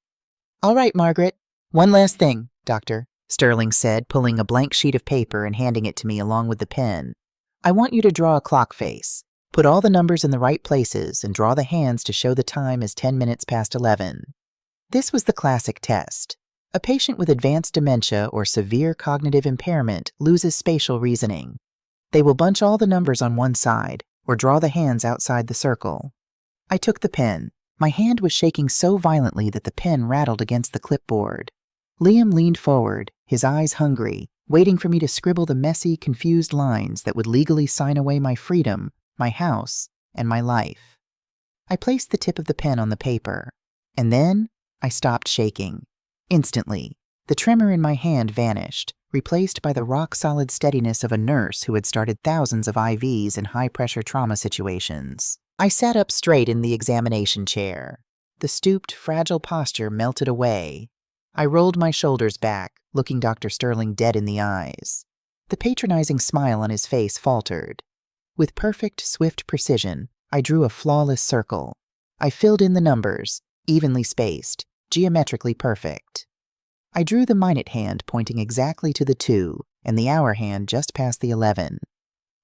"All right, Margaret. One last thing, Doctor," Sterling said, pulling a blank sheet of paper and handing it to me along with the pen. "I want you to draw a clock face. Put all the numbers in the right places and draw the hands to show the time as 10 minutes past 11. This was the classic test. A patient with advanced dementia or severe cognitive impairment loses spatial reasoning. They will bunch all the numbers on one side or draw the hands outside the circle. I took the pen. My hand was shaking so violently that the pen rattled against the clipboard. Liam leaned forward, his eyes hungry, waiting for me to scribble the messy, confused lines that would legally sign away my freedom, my house, and my life. I placed the tip of the pen on the paper, and then I stopped shaking. Instantly, the tremor in my hand vanished, replaced by the rock-solid steadiness of a nurse who had started thousands of IVs in high-pressure trauma situations. I sat up straight in the examination chair. The stooped, fragile posture melted away. I rolled my shoulders back, looking Dr. Sterling dead in the eyes. The patronizing smile on his face faltered. With perfect, swift precision, I drew a flawless circle. I filled in the numbers, evenly spaced, geometrically perfect. I drew the minute hand pointing exactly to the 2 and the hour hand just past the 11.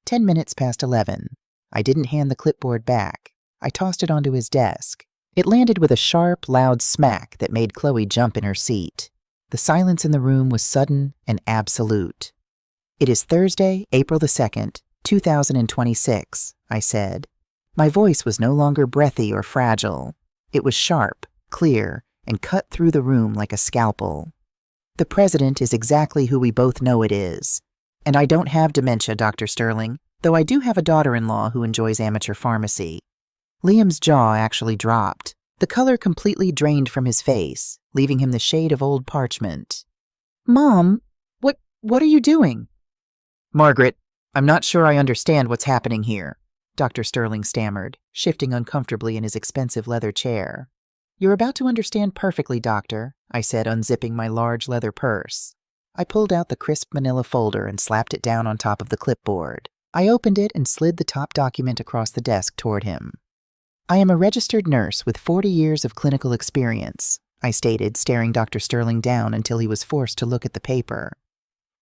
10 minutes past 11. I didn't hand the clipboard back. I tossed it onto his desk. It landed with a sharp, loud smack that made Chloe jump in her seat. The silence in the room was sudden and absolute. "It is Thursday, April the 2nd, 2026, I said. My voice was no longer breathy or fragile. It was sharp, clear, and cut through the room like a scalpel. "The President is exactly who we both know it is. And I don't have dementia, Dr. Sterling, though I do have a daughter-in-law who enjoys amateur pharmacy." Liam's jaw actually dropped. The color completely drained from his face, leaving him the shade of old parchment. "Mom, what are you doing?" "Margaret, I'm not sure I understand what's happening here," Dr. Sterling stammered, shifting uncomfortably in his expensive leather chair. "You're about to understand perfectly, Doctor," I said, unzipping my large leather purse. I pulled out the crisp manila folder and slapped it down on top of the clipboard. I opened it and slid the top document across the desk toward him. "I am a registered nurse with 40 years of clinical experience," I stated, staring Dr. Sterling down until he was forced to look at the paper.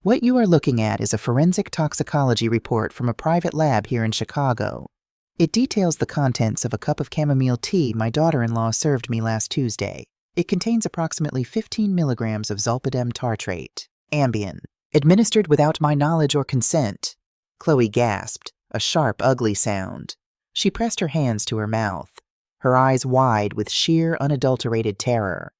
"What you are looking at is a forensic toxicology report from a private lab here in Chicago. It details the contents of a cup of chamomile tea my daughter-in-law served me last Tuesday. It contains approximately 15 milligrams of zolpidem tartrate, Ambien, administered without my knowledge or consent." Chloe gasped, a sharp, ugly sound. She pressed her hands to her mouth, her eyes wide with sheer, unadulterated terror.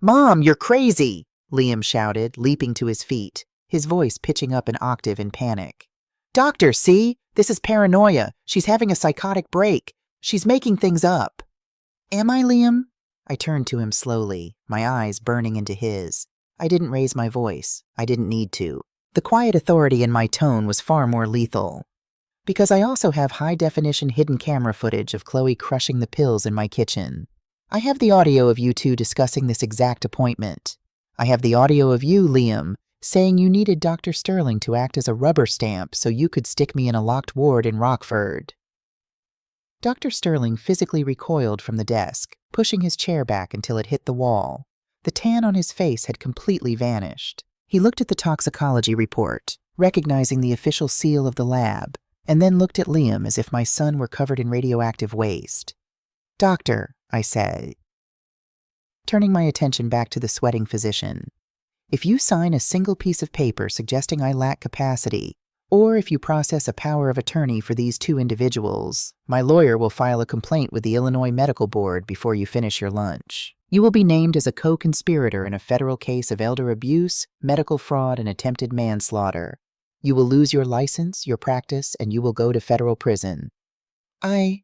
"Mom, you're crazy!" Liam shouted, leaping to his feet, his voice pitching up an octave in panic. "Doctor, see? This is paranoia. She's having a psychotic break. She's making things up." "Am I, Liam?" I turned to him slowly, my eyes burning into his. I didn't raise my voice. I didn't need to. The quiet authority in my tone was far more lethal. "Because I also have high-definition hidden camera footage of Chloe crushing the pills in my kitchen. I have the audio of you two discussing this exact appointment. I have the audio of you, Liam, saying you needed Dr. Sterling to act as a rubber stamp so you could stick me in a locked ward in Rockford." Dr. Sterling physically recoiled from the desk, pushing his chair back until it hit the wall. The tan on his face had completely vanished. He looked at the toxicology report, recognizing the official seal of the lab, and then looked at Liam as if my son were covered in radioactive waste. "Doctor," I said, turning my attention back to the sweating physician, "if you sign a single piece of paper suggesting I lack capacity, or if you process a power of attorney for these two individuals, my lawyer will file a complaint with the Illinois Medical Board before you finish your lunch. You will be named as a co-conspirator in a federal case of elder abuse, medical fraud, and attempted manslaughter. You will lose your license, your practice, and you will go to federal prison." I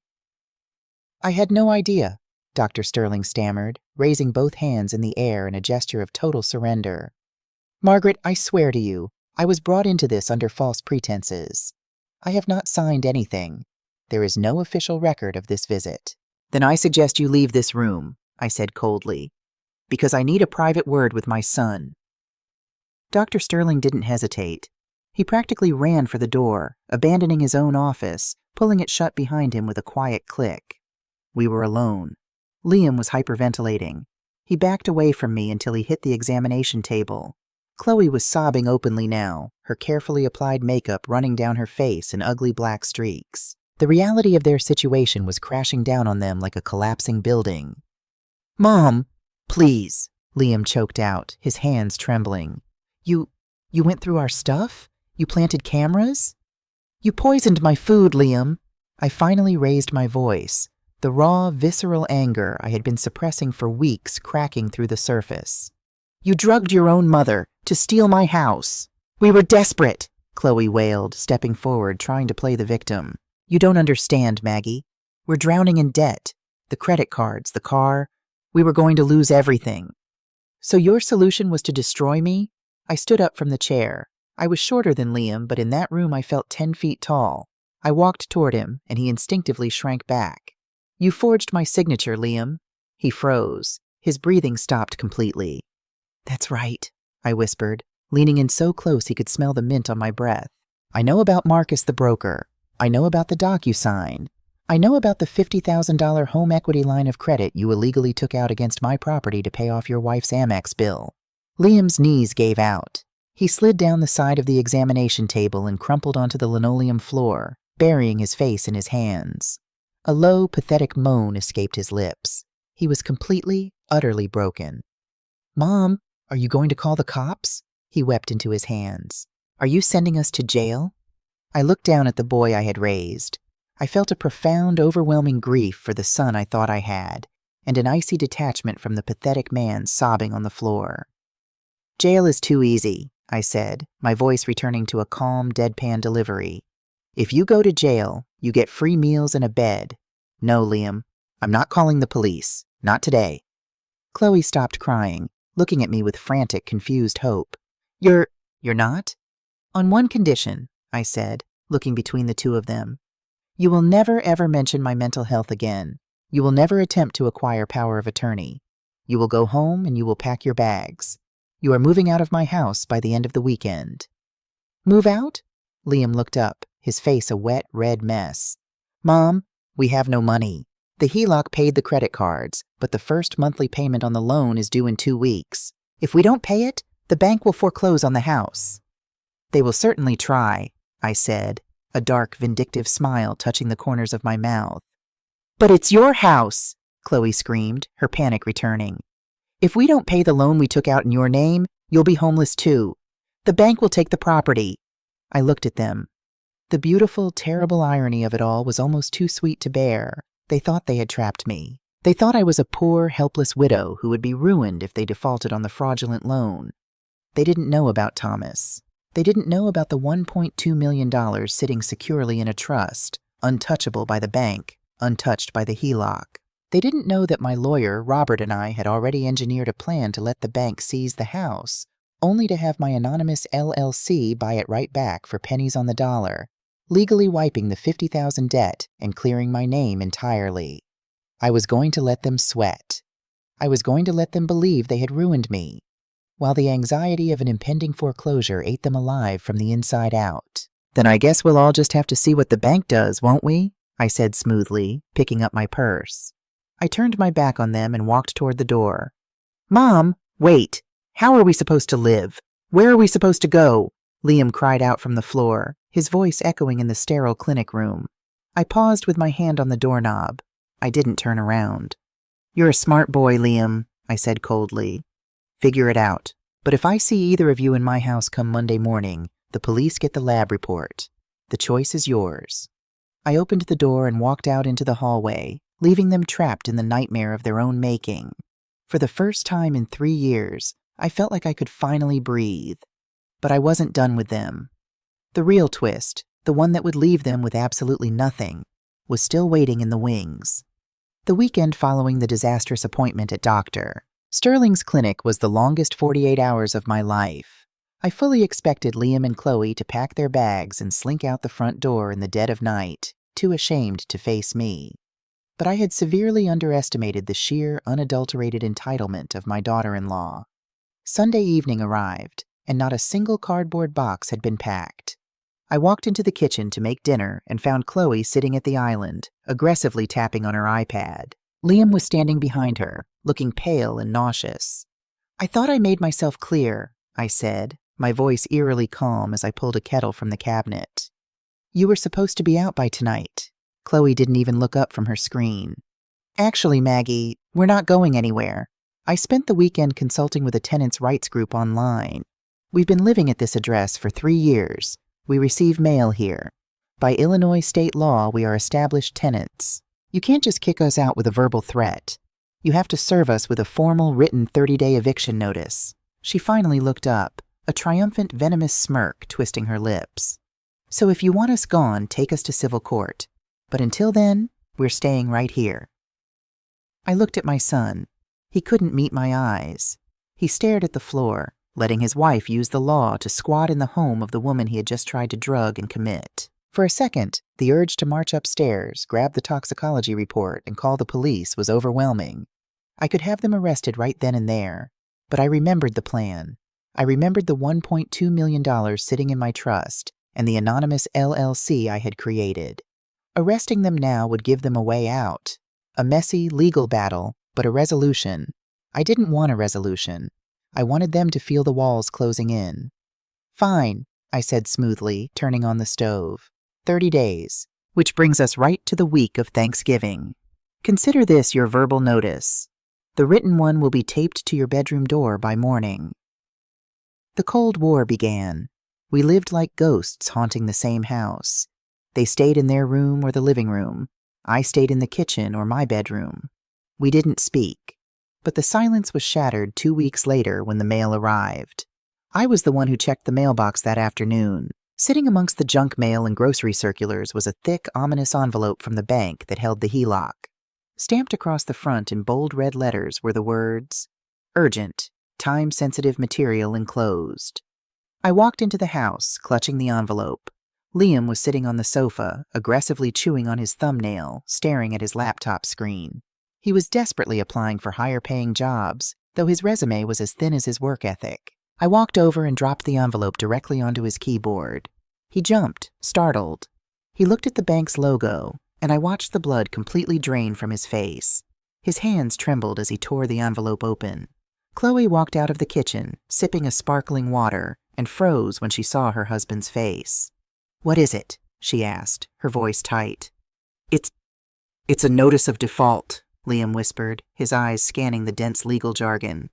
had no idea," Dr. Sterling stammered, raising both hands in the air in a gesture of total surrender. "Margaret, I swear to you, I was brought into this under false pretenses. I have not signed anything. There is no official record of this visit." "Then I suggest you leave this room," I said coldly, "because I need a private word with my son." Dr. Sterling didn't hesitate. He practically ran for the door, abandoning his own office, pulling it shut behind him with a quiet click. We were alone. Liam was hyperventilating. He backed away from me until he hit the examination table. Chloe was sobbing openly now, her carefully applied makeup running down her face in ugly black streaks. The reality of their situation was crashing down on them like a collapsing building. "Mom, please," Liam choked out, his hands trembling. You went through our stuff? You planted cameras? You poisoned my food, Liam." I finally raised my voice, the raw, visceral anger I had been suppressing for weeks cracking through the surface. "You drugged your own mother to steal my house. We were desperate," Chloe wailed, stepping forward, trying to play the victim. "You don't understand, Maggie. We're drowning in debt. The credit cards, the car. We were going to lose everything." "So your solution was to destroy me?" I stood up from the chair. I was shorter than Liam, but in that room I felt 10 feet tall. I walked toward him, and he instinctively shrank back. "You forged my signature, Liam." He froze. His breathing stopped completely. "That's right," I whispered, leaning in so close he could smell the mint on my breath. "I know about Marcus the broker. I know about the DocuSign. I know about the $50,000 home equity line of credit you illegally took out against my property to pay off your wife's Amex bill." Liam's knees gave out. He slid down the side of the examination table and crumpled onto the linoleum floor, burying his face in his hands. A low, pathetic moan escaped his lips. He was completely, utterly broken. "Mom, are you going to call the cops?" He wept into his hands. "Are you sending us to jail?" I looked down at the boy I had raised. I felt a profound, overwhelming grief for the son I thought I had, and an icy detachment from the pathetic man sobbing on the floor. "Jail is too easy," I said, my voice returning to a calm, deadpan delivery. "If you go to jail, you get free meals and a bed. No, Liam, I'm not calling the police. Not today." Chloe stopped crying, looking at me with frantic, confused hope. You're not?" "On one condition," I said, looking between the two of them. "You will never ever mention my mental health again. You will never attempt to acquire power of attorney. You will go home and you will pack your bags. You are moving out of my house by the end of the weekend." "Move out?" Liam looked up, his face a wet, red mess. "Mom, we have no money. The HELOC paid the credit cards, but the first monthly payment on the loan is due in 2 weeks. If we don't pay it, the bank will foreclose on the house." "They will certainly try," I said, a dark, vindictive smile touching the corners of my mouth. "But it's your house!" Chloe screamed, her panic returning. "If we don't pay the loan we took out in your name, you'll be homeless too. The bank will take the property." I looked at them. The beautiful, terrible irony of it all was almost too sweet to bear. They thought they had trapped me. They thought I was a poor, helpless widow who would be ruined if they defaulted on the fraudulent loan. They didn't know about Thomas. They didn't know about the $1.2 million sitting securely in a trust, untouchable by the bank, untouched by the HELOC. They didn't know that my lawyer, Robert, and I had already engineered a plan to let the bank seize the house, only to have my anonymous LLC buy it right back for pennies on the dollar, legally wiping the $50,000 debt and clearing my name entirely. I was going to let them sweat. I was going to let them believe they had ruined me, while the anxiety of an impending foreclosure ate them alive from the inside out. "Then I guess we'll all just have to see what the bank does, won't we?" I said smoothly, picking up my purse. I turned my back on them and walked toward the door. "Mom, wait! How are we supposed to live? Where are we supposed to go?" Liam cried out from the floor, his voice echoing in the sterile clinic room. I paused with my hand on the doorknob. I didn't turn around. "You're a smart boy, Liam," I said coldly. "Figure it out. But if I see either of you in my house come Monday morning, the police get the lab report. The choice is yours." I opened the door and walked out into the hallway, leaving them trapped in the nightmare of their own making. For the first time in 3 years, I felt like I could finally breathe. But I wasn't done with them. The real twist, the one that would leave them with absolutely nothing, was still waiting in the wings. The weekend following the disastrous appointment at Dr. Sterling's clinic was the longest 48 hours of my life. I fully expected Liam and Chloe to pack their bags and slink out the front door in the dead of night, too ashamed to face me. But I had severely underestimated the sheer, unadulterated entitlement of my daughter-in-law. Sunday evening arrived, and not a single cardboard box had been packed. I walked into the kitchen to make dinner and found Chloe sitting at the island, aggressively tapping on her iPad. Liam was standing behind her, looking pale and nauseous. "I thought I made myself clear," I said, my voice eerily calm as I pulled a kettle from the cabinet. "You were supposed to be out by tonight." Chloe didn't even look up from her screen. "Actually, Maggie, we're not going anywhere. I spent the weekend consulting with a tenants' rights group online. We've been living at this address for 3 years. We receive mail here. By Illinois state law, we are established tenants. You can't just kick us out with a verbal threat. You have to serve us with a formal, written 30-day eviction notice." She finally looked up, a triumphant, venomous smirk twisting her lips. "So if you want us gone, take us to civil court. But until then, we're staying right here." I looked at my son. He couldn't meet my eyes. He stared at the floor, letting his wife use the law to squat in the home of the woman he had just tried to drug and commit. For a second, the urge to march upstairs, grab the toxicology report, and call the police was overwhelming. I could have them arrested right then and there, but I remembered the plan. I remembered the $1.2 million sitting in my trust and the anonymous LLC I had created. Arresting them now would give them a way out. A messy, legal battle, but a resolution. I didn't want a resolution. I wanted them to feel the walls closing in. "Fine," I said smoothly, turning on the stove. 30 days, which brings us right to the week of Thanksgiving. Consider this your verbal notice. The written one will be taped to your bedroom door by morning. The Cold War began. We lived like ghosts haunting the same house. They stayed in their room or the living room. I stayed in the kitchen or my bedroom. We didn't speak. But the silence was shattered 2 weeks later when the mail arrived. I was the one who checked the mailbox that afternoon. Sitting amongst the junk mail and grocery circulars was a thick, ominous envelope from the bank that held the HELOC. Stamped across the front in bold red letters were the words, "Urgent, time-sensitive material enclosed." I walked into the house, clutching the envelope. Liam was sitting on the sofa, aggressively chewing on his thumbnail, staring at his laptop screen. He was desperately applying for higher-paying jobs, though his resume was as thin as his work ethic. I walked over and dropped the envelope directly onto his keyboard. He jumped, startled. He looked at the bank's logo, and I watched the blood completely drain from his face. His hands trembled as he tore the envelope open. Chloe walked out of the kitchen, sipping a sparkling water, and froze when she saw her husband's face. "What is it?" she asked, her voice tight. It's a notice of default," Liam whispered, his eyes scanning the dense legal jargon.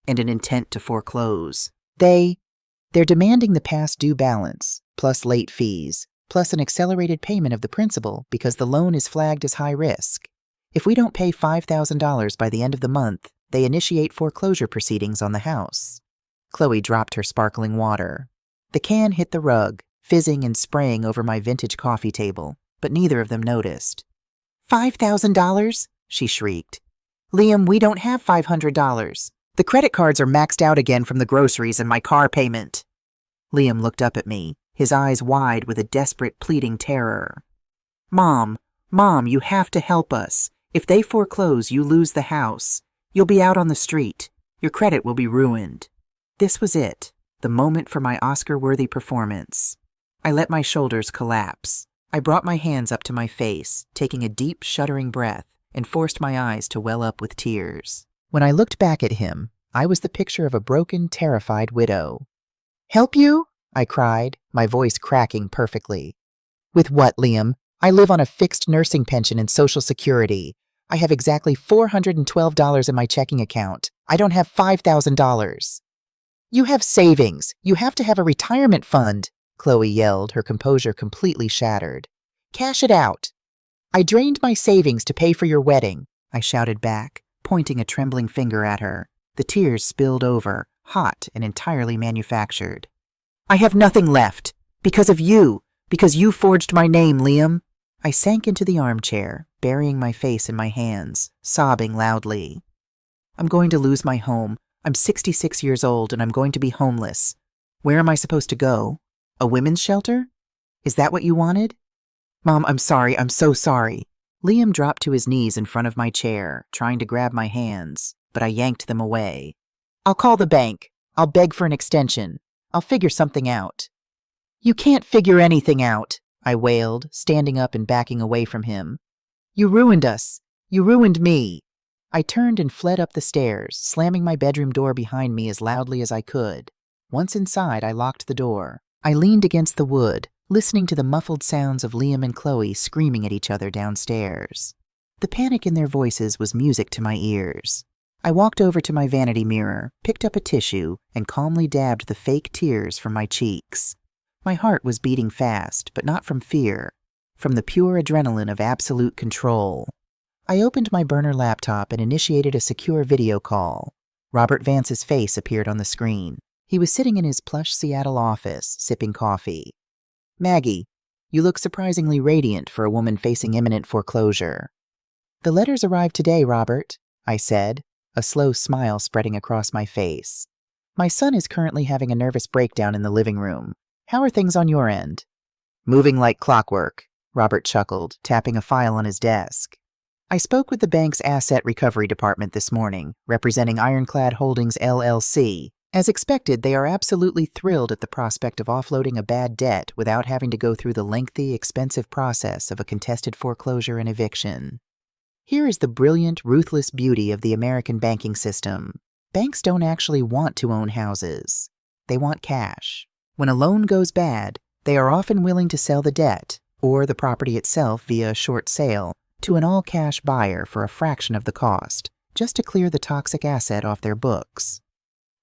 "And an intent to foreclose. They're demanding the past due balance, plus late fees, plus an accelerated payment of the principal because the loan is flagged as high risk. If we don't pay $5,000 by the end of the month, they initiate foreclosure proceedings on the house." Chloe dropped her sparkling water. The can hit the rug, fizzing and spraying over my vintage coffee table, but neither of them noticed. $5,000? She shrieked. "Liam, we don't have $500. The credit cards are maxed out again from the groceries and my car payment." Liam looked up at me, his eyes wide with a desperate, pleading terror. Mom, you have to help us. If they foreclose, you lose the house. You'll be out on the street. Your credit will be ruined." This was it, the moment for my Oscar-worthy performance. I let my shoulders collapse. I brought my hands up to my face, taking a deep, shuddering breath, and forced my eyes to well up with tears. When I looked back at him, I was the picture of a broken, terrified widow. "Help you?" I cried, my voice cracking perfectly. With what, Liam? I live on a fixed nursing pension and Social Security. I have exactly $412 in my checking account. I don't have $5,000. You have savings. You have to have a retirement fund, Chloe yelled, her composure completely shattered. Cash it out. I drained my savings to pay for your wedding, I shouted back, pointing a trembling finger at her. The tears spilled over, hot and entirely manufactured. I have nothing left. Because of you. Because you forged my name, Liam. I sank into the armchair, burying my face in my hands, sobbing loudly. I'm going to lose my home. I'm 66 years old and I'm going to be homeless. Where am I supposed to go? A women's shelter? Is that what you wanted? Mom, I'm sorry. I'm so sorry. Liam dropped to his knees in front of my chair, trying to grab my hands, but I yanked them away. I'll call the bank. I'll beg for an extension. I'll figure something out. You can't figure anything out, I wailed, standing up and backing away from him. You ruined us. You ruined me. I turned and fled up the stairs, slamming my bedroom door behind me as loudly as I could. Once inside, I locked the door. I leaned against the wood, listening to the muffled sounds of Liam and Chloe screaming at each other downstairs. The panic in their voices was music to my ears. I walked over to my vanity mirror, picked up a tissue, and calmly dabbed the fake tears from my cheeks. My heart was beating fast, but not from fear, from the pure adrenaline of absolute control. I opened my burner laptop and initiated a secure video call. Robert Vance's face appeared on the screen. He was sitting in his plush Seattle office, sipping coffee. Maggie, you look surprisingly radiant for a woman facing imminent foreclosure. The letters arrived today, Robert, I said, a slow smile spreading across my face. My son is currently having a nervous breakdown in the living room. How are things on your end? Moving like clockwork, Robert chuckled, tapping a file on his desk. I spoke with the bank's asset recovery department this morning, representing Ironclad Holdings LLC. As expected, they are absolutely thrilled at the prospect of offloading a bad debt without having to go through the lengthy, expensive process of a contested foreclosure and eviction. Here is the brilliant, ruthless beauty of the American banking system. Banks don't actually want to own houses. They want cash. When a loan goes bad, they are often willing to sell the debt, or the property itself via a short sale, to an all-cash buyer for a fraction of the cost, just to clear the toxic asset off their books.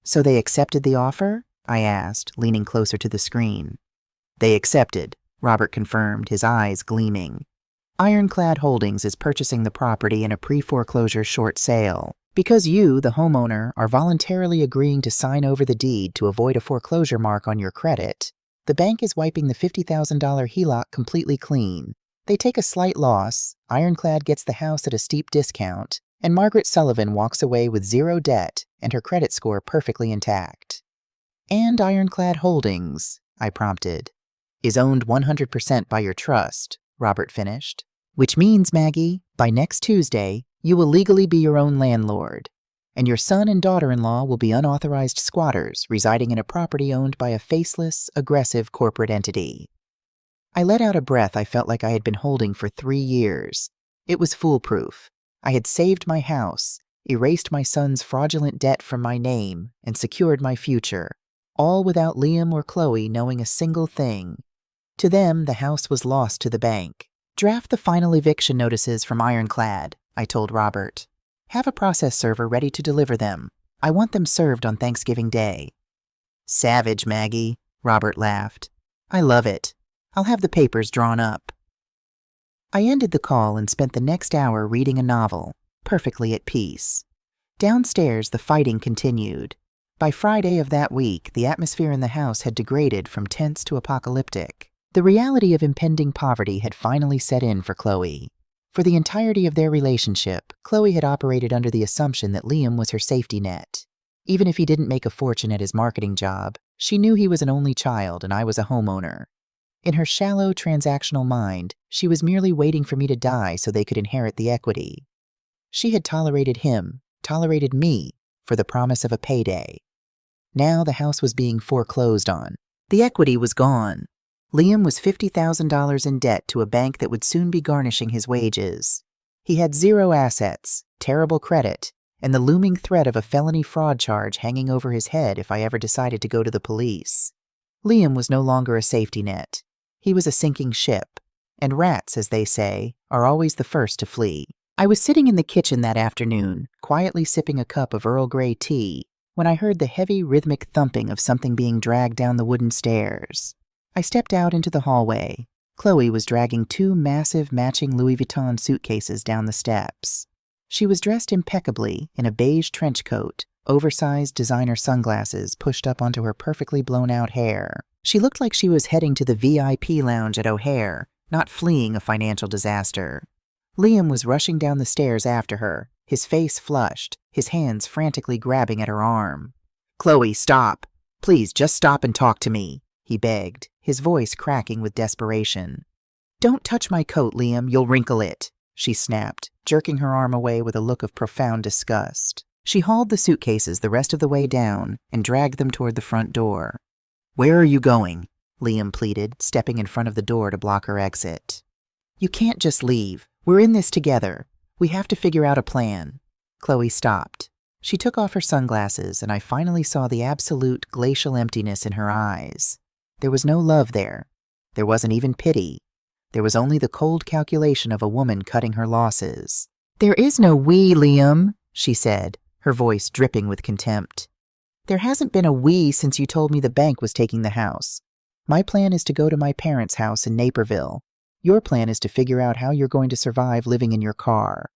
So they accepted the offer? I asked, leaning closer to the screen. They accepted, Robert confirmed, his eyes gleaming. Ironclad Holdings is purchasing the property in a pre-foreclosure short sale. Because you, the homeowner, are voluntarily agreeing to sign over the deed to avoid a foreclosure mark on your credit, the bank is wiping the $50,000 HELOC completely clean. They take a slight loss, Ironclad gets the house at a steep discount, and Margaret Sullivan walks away with zero debt and her credit score perfectly intact. And Ironclad Holdings, I prompted, is owned 100% by your trust, Robert finished. Which means, Maggie, by next Tuesday, you will legally be your own landlord, and your son and daughter-in-law will be unauthorized squatters residing in a property owned by a faceless, aggressive corporate entity. I let out a breath I felt like I had been holding for 3 years. It was foolproof. I had saved my house, erased my son's fraudulent debt from my name, and secured my future, all without Liam or Chloe knowing a single thing. To them, the house was lost to the bank. Draft the final eviction notices from Ironclad, I told Robert. Have a process server ready to deliver them. I want them served on Thanksgiving Day. Savage, Maggie, Robert laughed. I love it. I'll have the papers drawn up. I ended the call and spent the next hour reading a novel, perfectly at peace. Downstairs, the fighting continued. By Friday of that week, the atmosphere in the house had degraded from tense to apocalyptic. The reality of impending poverty had finally set in for Chloe. For the entirety of their relationship, Chloe had operated under the assumption that Liam was her safety net. Even if he didn't make a fortune at his marketing job, she knew he was an only child and I was a homeowner. In her shallow, transactional mind, she was merely waiting for me to die so they could inherit the equity. She had tolerated him, tolerated me, for the promise of a payday. Now the house was being foreclosed on. The equity was gone. Liam was $50,000 in debt to a bank that would soon be garnishing his wages. He had zero assets, terrible credit, and the looming threat of a felony fraud charge hanging over his head if I ever decided to go to the police. Liam was no longer a safety net. He was a sinking ship, and rats, as they say, are always the first to flee. I was sitting in the kitchen that afternoon, quietly sipping a cup of Earl Grey tea, when I heard the heavy, rhythmic thumping of something being dragged down the wooden stairs. I stepped out into the hallway. Chloe was dragging 2 massive, matching Louis Vuitton suitcases down the steps. She was dressed impeccably in a beige trench coat, oversized designer sunglasses pushed up onto her perfectly blown-out hair. She looked like she was heading to the VIP lounge at O'Hare, not fleeing a financial disaster. Liam was rushing down the stairs after her, his face flushed, his hands frantically grabbing at her arm. "Chloe, stop! Please, just stop and talk to me," he begged, his voice cracking with desperation. "Don't touch my coat, Liam, you'll wrinkle it," she snapped, jerking her arm away with a look of profound disgust. She hauled the suitcases the rest of the way down and dragged them toward the front door. "Where are you going?" Liam pleaded, stepping in front of the door to block her exit. "You can't just leave. We're in this together. We have to figure out a plan." Chloe stopped. She took off her sunglasses, and I finally saw the absolute glacial emptiness in her eyes. There was no love there. There wasn't even pity. There was only the cold calculation of a woman cutting her losses. "There is no we, Liam," she said, her voice dripping with contempt. "There hasn't been a we since you told me the bank was taking the house. My plan is to go to my parents' house in Naperville. Your plan is to figure out how you're going to survive living in your car."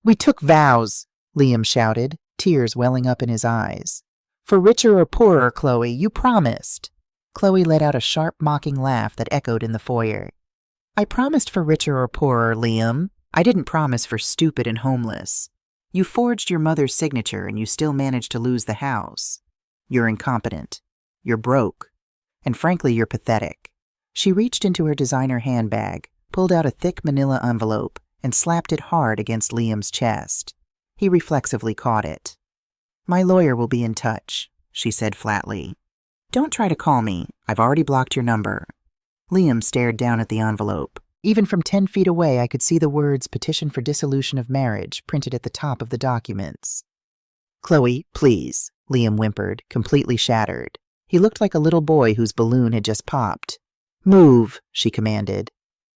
"We took vows," Liam shouted, tears welling up in his eyes. "For richer or poorer, Chloe, you promised." Chloe let out a sharp, mocking laugh that echoed in the foyer. "I promised for richer or poorer, Liam. I didn't promise for stupid and homeless. You forged your mother's signature and you still managed to lose the house. You're incompetent. You're broke. And frankly, you're pathetic." She reached into her designer handbag, pulled out a thick manila envelope, and slapped it hard against Liam's chest. He reflexively caught it. "My lawyer will be in touch," she said flatly. "Don't try to call me. I've already blocked your number." Liam stared down at the envelope. Even from 10 feet away, I could see the words "Petition for Dissolution of Marriage" printed at the top of the documents. "Chloe, please," Liam whimpered, completely shattered. He looked like a little boy whose balloon had just popped. "Move," she commanded.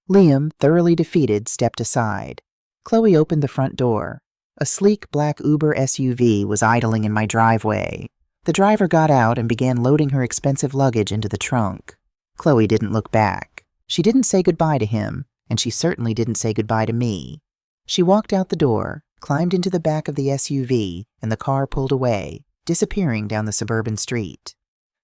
Liam, thoroughly defeated, stepped aside. Chloe opened the front door. A sleek black Uber SUV was idling in my driveway. The driver got out and began loading her expensive luggage into the trunk. Chloe didn't look back. She didn't say goodbye to him, and she certainly didn't say goodbye to me. She walked out the door, climbed into the back of the SUV, and the car pulled away, disappearing down the suburban street.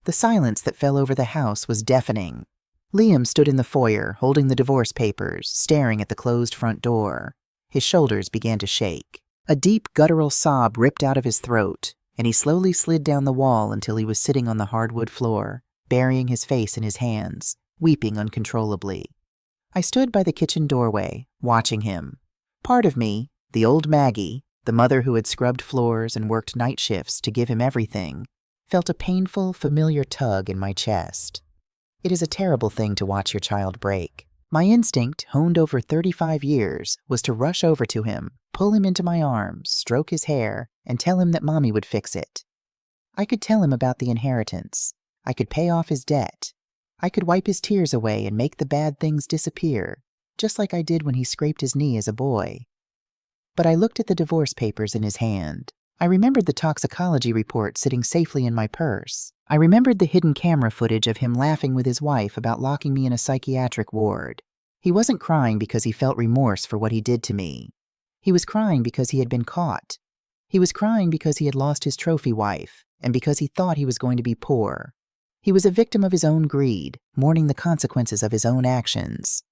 The silence that fell over the house was deafening. Liam stood in the foyer, holding the divorce papers, staring at the closed front door. His shoulders began to shake. A deep, guttural sob ripped out of his throat, and he slowly slid down the wall until he was sitting on the hardwood floor, burying his face in his hands, weeping uncontrollably. I stood by the kitchen doorway, watching him. Part of me, the old Maggie, the mother who had scrubbed floors and worked night shifts to give him everything, felt a painful, familiar tug in my chest. It is a terrible thing to watch your child break. My instinct, honed over 35 years, was to rush over to him, pull him into my arms, stroke his hair, and tell him that Mommy would fix it. I could tell him about the inheritance. I could pay off his debt. I could wipe his tears away and make the bad things disappear, just like I did when he scraped his knee as a boy. But I looked at the divorce papers in his hand. I remembered the toxicology report sitting safely in my purse. I remembered the hidden camera footage of him laughing with his wife about locking me in a psychiatric ward. He wasn't crying because he felt remorse for what he did to me. He was crying because he had been caught. He was crying because he had lost his trophy wife, and because he thought he was going to be poor. He was a victim of his own greed, mourning the consequences of his own actions.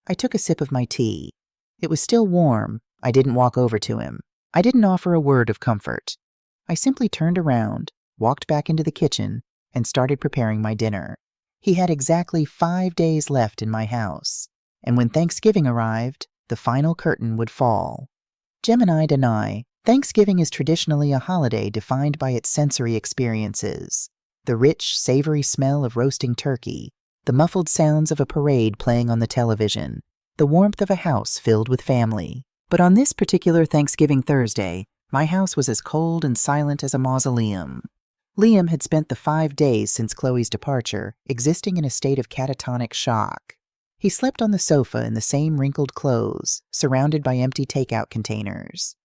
I took a sip of my tea. It was still warm. I didn't walk over to him. I didn't offer a word of comfort. I simply turned around, walked back into the kitchen, and started preparing my dinner. He had exactly 5 days left in my house, and when Thanksgiving arrived, the final curtain would fall. Gemini deny, Thanksgiving is traditionally a holiday defined by its sensory experiences. The rich, savory smell of roasting turkey, the muffled sounds of a parade playing on the television, the warmth of a house filled with family. But on this particular Thanksgiving Thursday, my house was as cold and silent as a mausoleum. Liam had spent the 5 days since Chloe's departure existing in a state of catatonic shock. He slept on the sofa in the same wrinkled clothes, surrounded by empty takeout containers.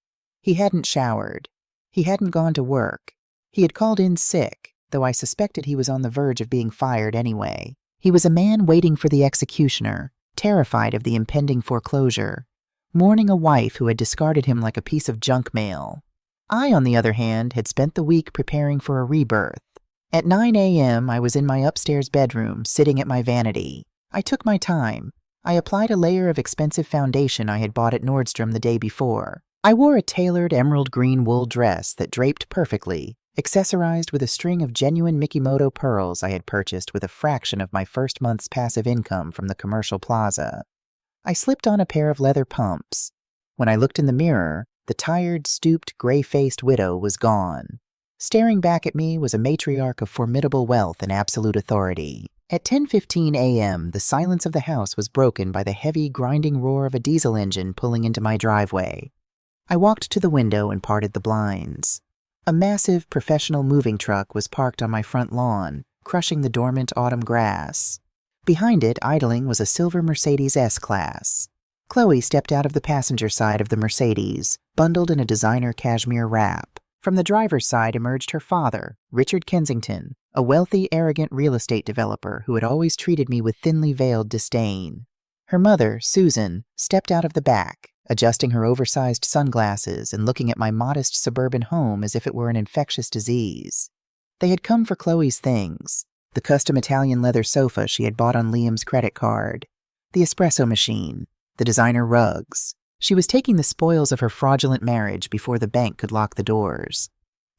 He hadn't showered. He hadn't gone to work. He had called in sick, though I suspected he was on the verge of being fired anyway. He was a man waiting for the executioner, terrified of the impending foreclosure, mourning a wife who had discarded him like a piece of junk mail. I, on the other hand, had spent the week preparing for a rebirth. At 9 a.m., I was in my upstairs bedroom, sitting at my vanity. I took my time. I applied a layer of expensive foundation I had bought at Nordstrom the day before. I wore a tailored emerald green wool dress that draped perfectly, accessorized with a string of genuine Mikimoto pearls I had purchased with a fraction of my first month's passive income from the commercial plaza. I slipped on a pair of leather pumps. When I looked in the mirror, the tired, stooped, gray-faced widow was gone. Staring back at me was a matriarch of formidable wealth and absolute authority. At 10:15 a.m., the silence of the house was broken by the heavy, grinding roar of a diesel engine pulling into my driveway. I walked to the window and parted the blinds. A massive, professional moving truck was parked on my front lawn, crushing the dormant autumn grass. Behind it, idling, was a silver Mercedes S-Class. Chloe stepped out of the passenger side of the Mercedes, bundled in a designer cashmere wrap. From the driver's side emerged her father, Richard Kensington, a wealthy, arrogant real estate developer who had always treated me with thinly veiled disdain. Her mother, Susan, stepped out of the back, adjusting her oversized sunglasses and looking at my modest suburban home as if it were an infectious disease. They had come for Chloe's things: the custom Italian leather sofa she had bought on Liam's credit card, the espresso machine, the designer rugs. She was taking the spoils of her fraudulent marriage before the bank could lock the doors.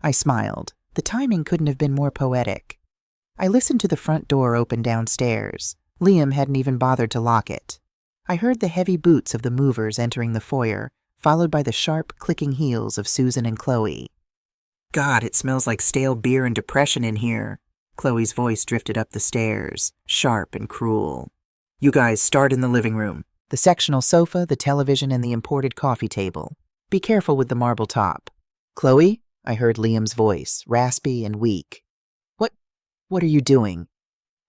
I smiled. The timing couldn't have been more poetic. I listened to the front door open downstairs. Liam hadn't even bothered to lock it. I heard the heavy boots of the movers entering the foyer, followed by the sharp, clicking heels of Susan and Chloe. "God, it smells like stale beer and depression in here." Chloe's voice drifted up the stairs, sharp and cruel. "You guys start in the living room. The sectional sofa, the television, and the imported coffee table. Be careful with the marble top." "Chloe?" I heard Liam's voice, raspy and weak. What are you doing?"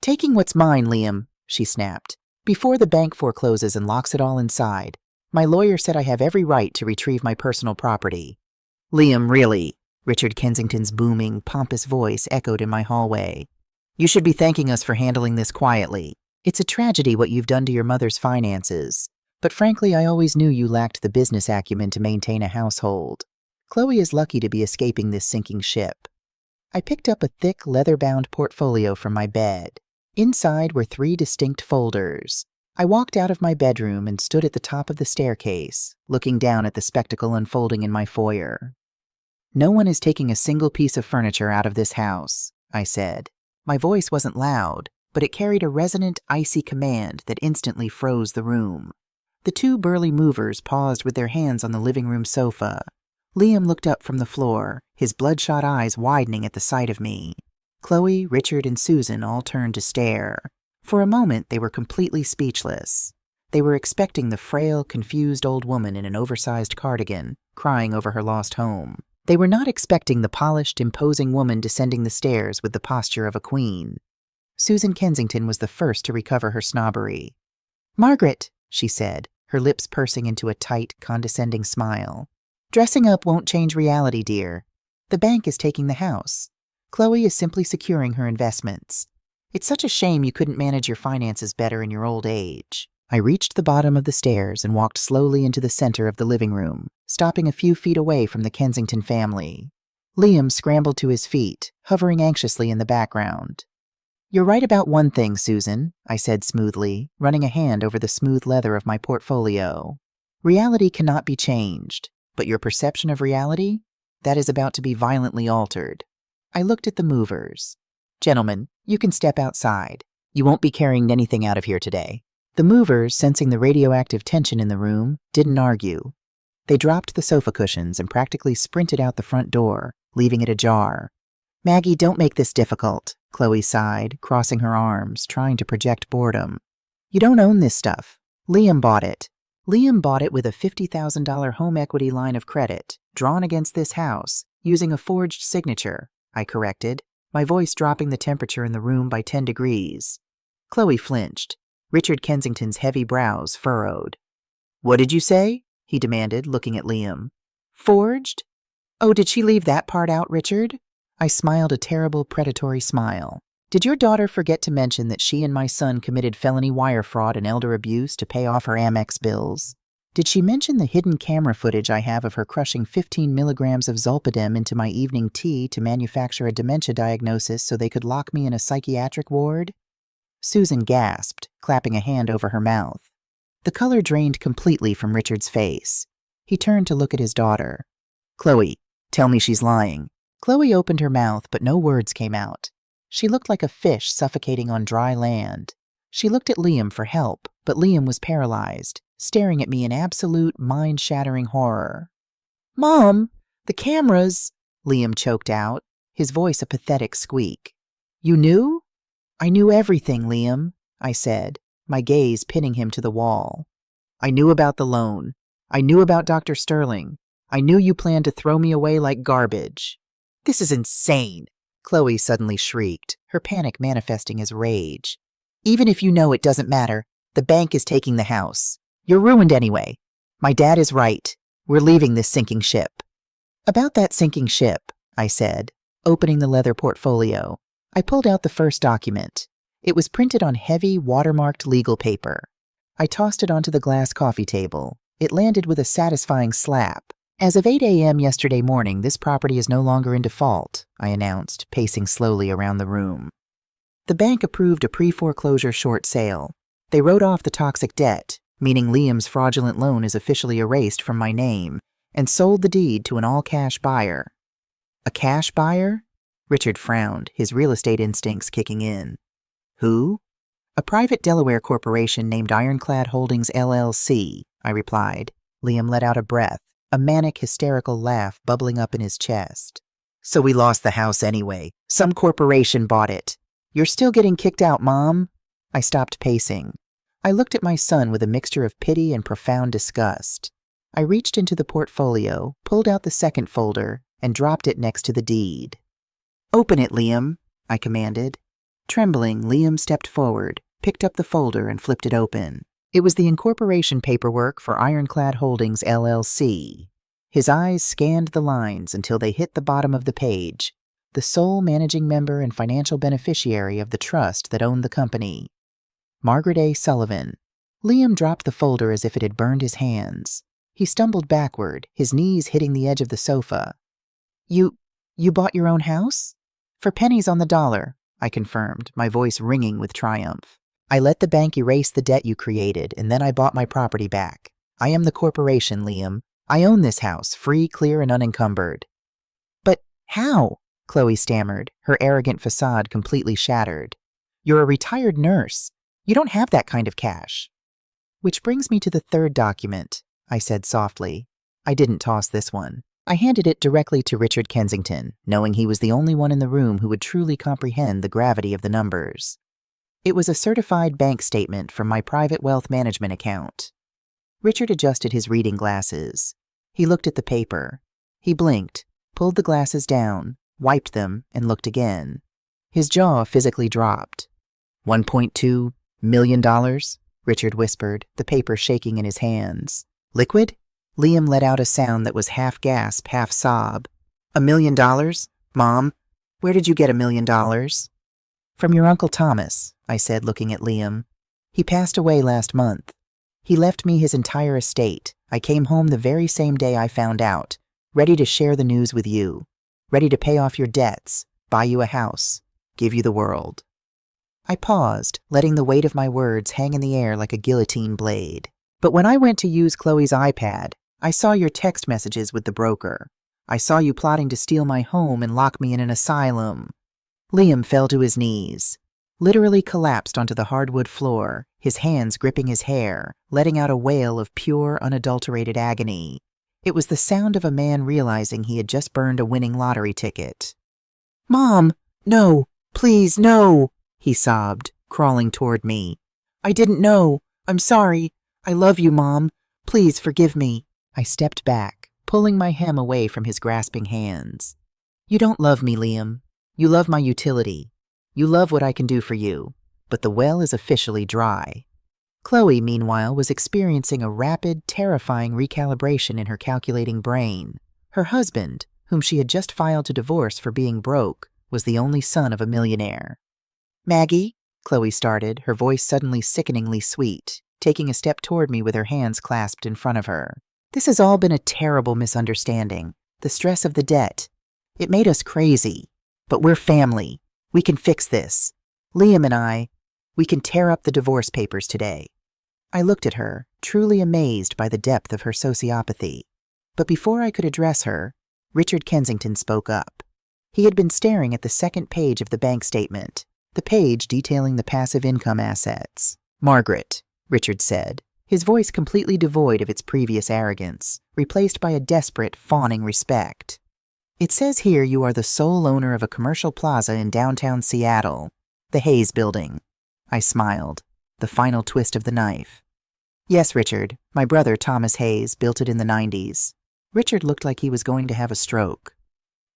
"Taking what's mine, Liam," she snapped, "before the bank forecloses and locks it all inside. My lawyer said I have every right to retrieve my personal property." "Liam, really?" Richard Kensington's booming, pompous voice echoed in my hallway. "You should be thanking us for handling this quietly. It's a tragedy what you've done to your mother's finances. But frankly, I always knew you lacked the business acumen to maintain a household. Chloe is lucky to be escaping this sinking ship." I picked up a thick, leather-bound portfolio from my bed. Inside were 3 distinct folders. I walked out of my bedroom and stood at the top of the staircase, looking down at the spectacle unfolding in my foyer. "No one is taking a single piece of furniture out of this house," I said. My voice wasn't loud, but it carried a resonant, icy command that instantly froze the room. The 2 burly movers paused with their hands on the living room sofa. Liam looked up from the floor, his bloodshot eyes widening at the sight of me. Chloe, Richard, and Susan all turned to stare. For a moment, they were completely speechless. They were expecting the frail, confused old woman in an oversized cardigan, crying over her lost home. They were not expecting the polished, imposing woman descending the stairs with the posture of a queen. Susan Kensington was the first to recover her snobbery. "Margaret," she said, her lips pursing into a tight, condescending smile. "Dressing up won't change reality, dear. The bank is taking the house. Chloe is simply securing her investments. It's such a shame you couldn't manage your finances better in your old age." I reached the bottom of the stairs and walked slowly into the center of the living room, stopping a few feet away from the Kensington family. Liam scrambled to his feet, hovering anxiously in the background. "You're right about one thing, Susan," I said smoothly, running a hand over the smooth leather of my portfolio. "Reality cannot be changed, but your perception of reality? That is about to be violently altered." I looked at the movers. "Gentlemen, you can step outside. You won't be carrying anything out of here today." The movers, sensing the radioactive tension in the room, didn't argue. They dropped the sofa cushions and practically sprinted out the front door, leaving it ajar. "Maggie, don't make this difficult," Chloe sighed, crossing her arms, trying to project boredom. "You don't own this stuff. Liam bought it. Liam bought it with a $50,000 home equity line of credit, drawn against this house, using a forged signature," I corrected. my voice dropping the temperature in the room by 10 degrees. Chloe flinched. Richard Kensington's heavy brows furrowed. "What did you say?" he demanded, looking at Liam. "Forged? Oh, did she leave that part out, Richard?" I smiled a terrible, predatory smile. "Did your daughter forget to mention that she and my son committed felony wire fraud and elder abuse to pay off her Amex bills? Did she mention the hidden camera footage I have of her crushing 15 milligrams of Zolpidem into my evening tea to manufacture a dementia diagnosis so they could lock me in a psychiatric ward?" Susan gasped, clapping a hand over her mouth. The color drained completely from Richard's face. He turned to look at his daughter. "Chloe, tell me she's lying." Chloe opened her mouth, but no words came out. She looked like a fish suffocating on dry land. She looked at Liam for help, but Liam was paralyzed, staring at me in absolute, mind-shattering horror. "Mom, the cameras," Liam choked out, his voice a pathetic squeak. "You knew?" "I knew everything, Liam," I said, my gaze pinning him to the wall. "I knew about the loan. I knew about Dr. Sterling. I knew you planned to throw me away like garbage." "This is insane," Chloe suddenly shrieked, her panic manifesting as rage. "Even if you know, it doesn't matter. The bank is taking the house. You're ruined anyway. My dad is right. We're leaving this sinking ship." "About that sinking ship," I said, opening the leather portfolio. I pulled out the first document. It was printed on heavy, watermarked legal paper. I tossed it onto the glass coffee table. It landed with a satisfying slap. "As of 8 a.m. yesterday morning, this property is no longer in default," I announced, pacing slowly around the room. "The bank approved a pre-foreclosure short sale. They wrote off the toxic debt, meaning Liam's fraudulent loan is officially erased from my name, and sold the deed to an all-cash buyer." "A cash buyer?" Richard frowned, his real estate instincts kicking in. "Who?" "A private Delaware corporation named Ironclad Holdings, LLC, I replied. Liam let out a breath, a manic, hysterical laugh bubbling up in his chest. "So we lost the house anyway. Some corporation bought it. You're still getting kicked out, Mom." I stopped pacing. I looked at my son with a mixture of pity and profound disgust. I reached into the portfolio, pulled out the second folder, and dropped it next to the deed. "Open it, Liam," I commanded. Trembling, Liam stepped forward, picked up the folder, and flipped it open. It was the incorporation paperwork for Ironclad Holdings, LLC. His eyes scanned the lines until they hit the bottom of the page, the sole managing member and financial beneficiary of the trust that owned the company. Margaret A. Sullivan. Liam dropped the folder as if it had burned his hands. He stumbled backward, his knees hitting the edge of the sofa. You bought your own house?" "For pennies on the dollar," I confirmed, my voice ringing with triumph. "I let the bank erase the debt you created, and then I bought my property back. I am the corporation, Liam. I own this house, free, clear, and unencumbered." "But how?" Chloe stammered, her arrogant facade completely shattered. "You're a retired nurse. You don't have that kind of cash." "Which brings me to the third document," I said softly. I didn't toss this one. I handed it directly to Richard Kensington, knowing he was the only one in the room who would truly comprehend the gravity of the numbers. It was a certified bank statement from my private wealth management account. Richard adjusted his reading glasses. He looked at the paper. He blinked, pulled the glasses down, wiped them, and looked again. His jaw physically dropped. $1.2 million, Richard whispered, the paper shaking in his hands. "Liquid?" Liam let out a sound that was half gasp, half sob. $1 million? Mom, where did you get $1 million? "From your Uncle Thomas," I said, looking at Liam. "He passed away last month. He left me his entire estate. I came home the very same day I found out, ready to share the news with you, ready to pay off your debts, buy you a house, give you the world." I paused, letting the weight of my words hang in the air like a guillotine blade. "But when I went to use Chloe's iPad, I saw your text messages with the broker. I saw you plotting to steal my home and lock me in an asylum." Liam fell to his knees, literally collapsed onto the hardwood floor, his hands gripping his hair, letting out a wail of pure, unadulterated agony. It was the sound of a man realizing he had just burned a winning lottery ticket. "Mom, no, please, no," he sobbed, crawling toward me. "I didn't know. I'm sorry. I love you, Mom. Please forgive me." I stepped back, pulling my hem away from his grasping hands. "You don't love me, Liam. You love my utility. You love what I can do for you. But the well is officially dry. Chloe, meanwhile, was experiencing a rapid, terrifying recalibration in her calculating brain. Her husband, whom she had just filed to divorce for being broke, was the only son of a millionaire. "Maggie," Chloe started, her voice suddenly sickeningly sweet, taking a step toward me with her hands clasped in front of her. "This has all been a terrible misunderstanding. The stress of the debt. It made us crazy. But we're family. We can fix this. Liam and I, we can tear up the divorce papers today." I looked at her, truly amazed by the depth of her sociopathy. But before I could address her, Richard Kensington spoke up. He had been staring at the second page of the bank statement, the page detailing the passive income assets. "Margaret," Richard said, his voice completely devoid of its previous arrogance, replaced by a desperate, fawning respect. "It says here you are the sole owner of a commercial plaza in downtown Seattle, the Hayes Building." I smiled, the final twist of the knife. "Yes, Richard. My brother, Thomas Hayes, built it in the 90s. Richard looked like he was going to have a stroke.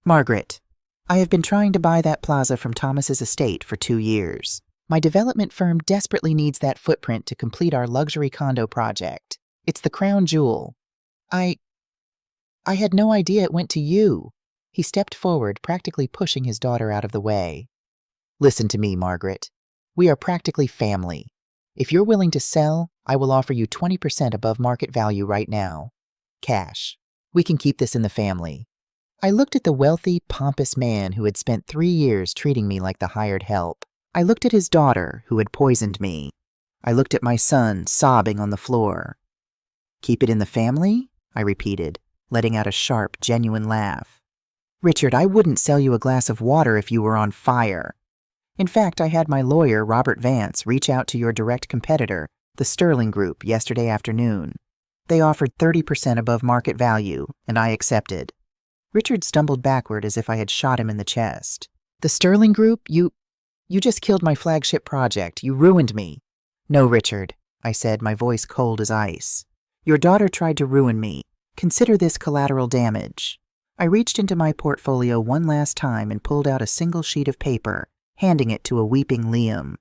"Margaret, I have been trying to buy that plaza from Thomas's estate for 2 years. My development firm desperately needs that footprint to complete our luxury condo project. It's the crown jewel. I had no idea it went to you." He stepped forward, practically pushing his daughter out of the way. "Listen to me, Margaret. We are practically family. If you're willing to sell, I will offer you 20% above market value right now. Cash. We can keep this in the family." I looked at the wealthy, pompous man who had spent 3 years treating me like the hired help. I looked at his daughter, who had poisoned me. I looked at my son, sobbing on the floor. "Keep it in the family?" I repeated, letting out a sharp, genuine laugh. "Richard, I wouldn't sell you a glass of water if you were on fire. In fact, I had my lawyer, Robert Vance, reach out to your direct competitor, the Sterling Group, yesterday afternoon. They offered 30% above market value, and I accepted." Richard stumbled backward as if I had shot him in the chest. "The Sterling Group? You just killed my flagship project. You ruined me." "No, Richard," I said, my voice cold as ice. "Your daughter tried to ruin me. Consider this collateral damage." I reached into my portfolio one last time and pulled out a single sheet of paper, handing it to a weeping Liam.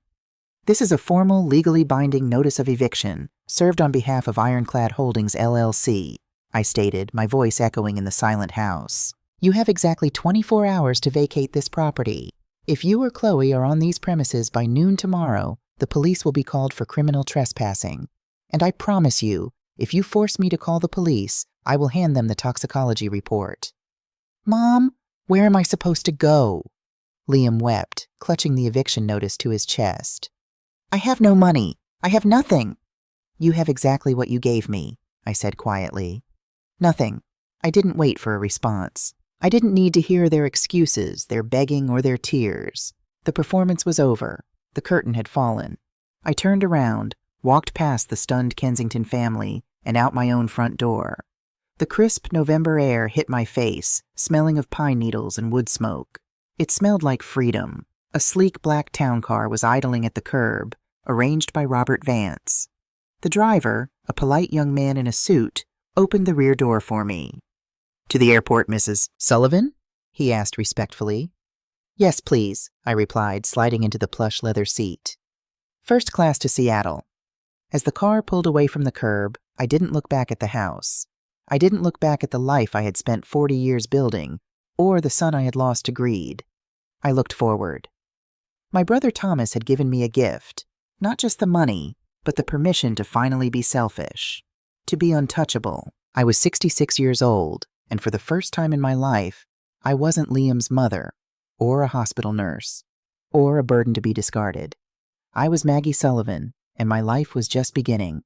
"This is a formal, legally binding notice of eviction, served on behalf of Ironclad Holdings, LLC, I stated, my voice echoing in the silent house. "You have exactly 24 hours to vacate this property. If you or Chloe are on these premises by noon tomorrow, the police will be called for criminal trespassing. And I promise you, if you force me to call the police, I will hand them the toxicology report." "Mom, where am I supposed to go?" Liam wept, clutching the eviction notice to his chest. "I have no money. I have nothing." "You have exactly what you gave me," I said quietly. "Nothing." I didn't wait for a response. I didn't need to hear their excuses, their begging, or their tears. The performance was over. The curtain had fallen. I turned around, walked past the stunned Kensington family, and out my own front door. The crisp November air hit my face, smelling of pine needles and wood smoke. It smelled like freedom. A sleek black town car was idling at the curb, arranged by Robert Vance. The driver, a polite young man in a suit, opened the rear door for me. "To the airport, Mrs. Sullivan?" he asked respectfully. "Yes, please," I replied, sliding into the plush leather seat. "First class to Seattle." As the car pulled away from the curb, I didn't look back at the house. I didn't look back at the life I had spent 40 years building, or the son I had lost to greed. I looked forward. My brother Thomas had given me a gift, not just the money, but the permission to finally be selfish, to be untouchable. I was 66 years old, and for the first time in my life, I wasn't Liam's mother, or a hospital nurse, or a burden to be discarded. I was Maggie Sullivan, and my life was just beginning.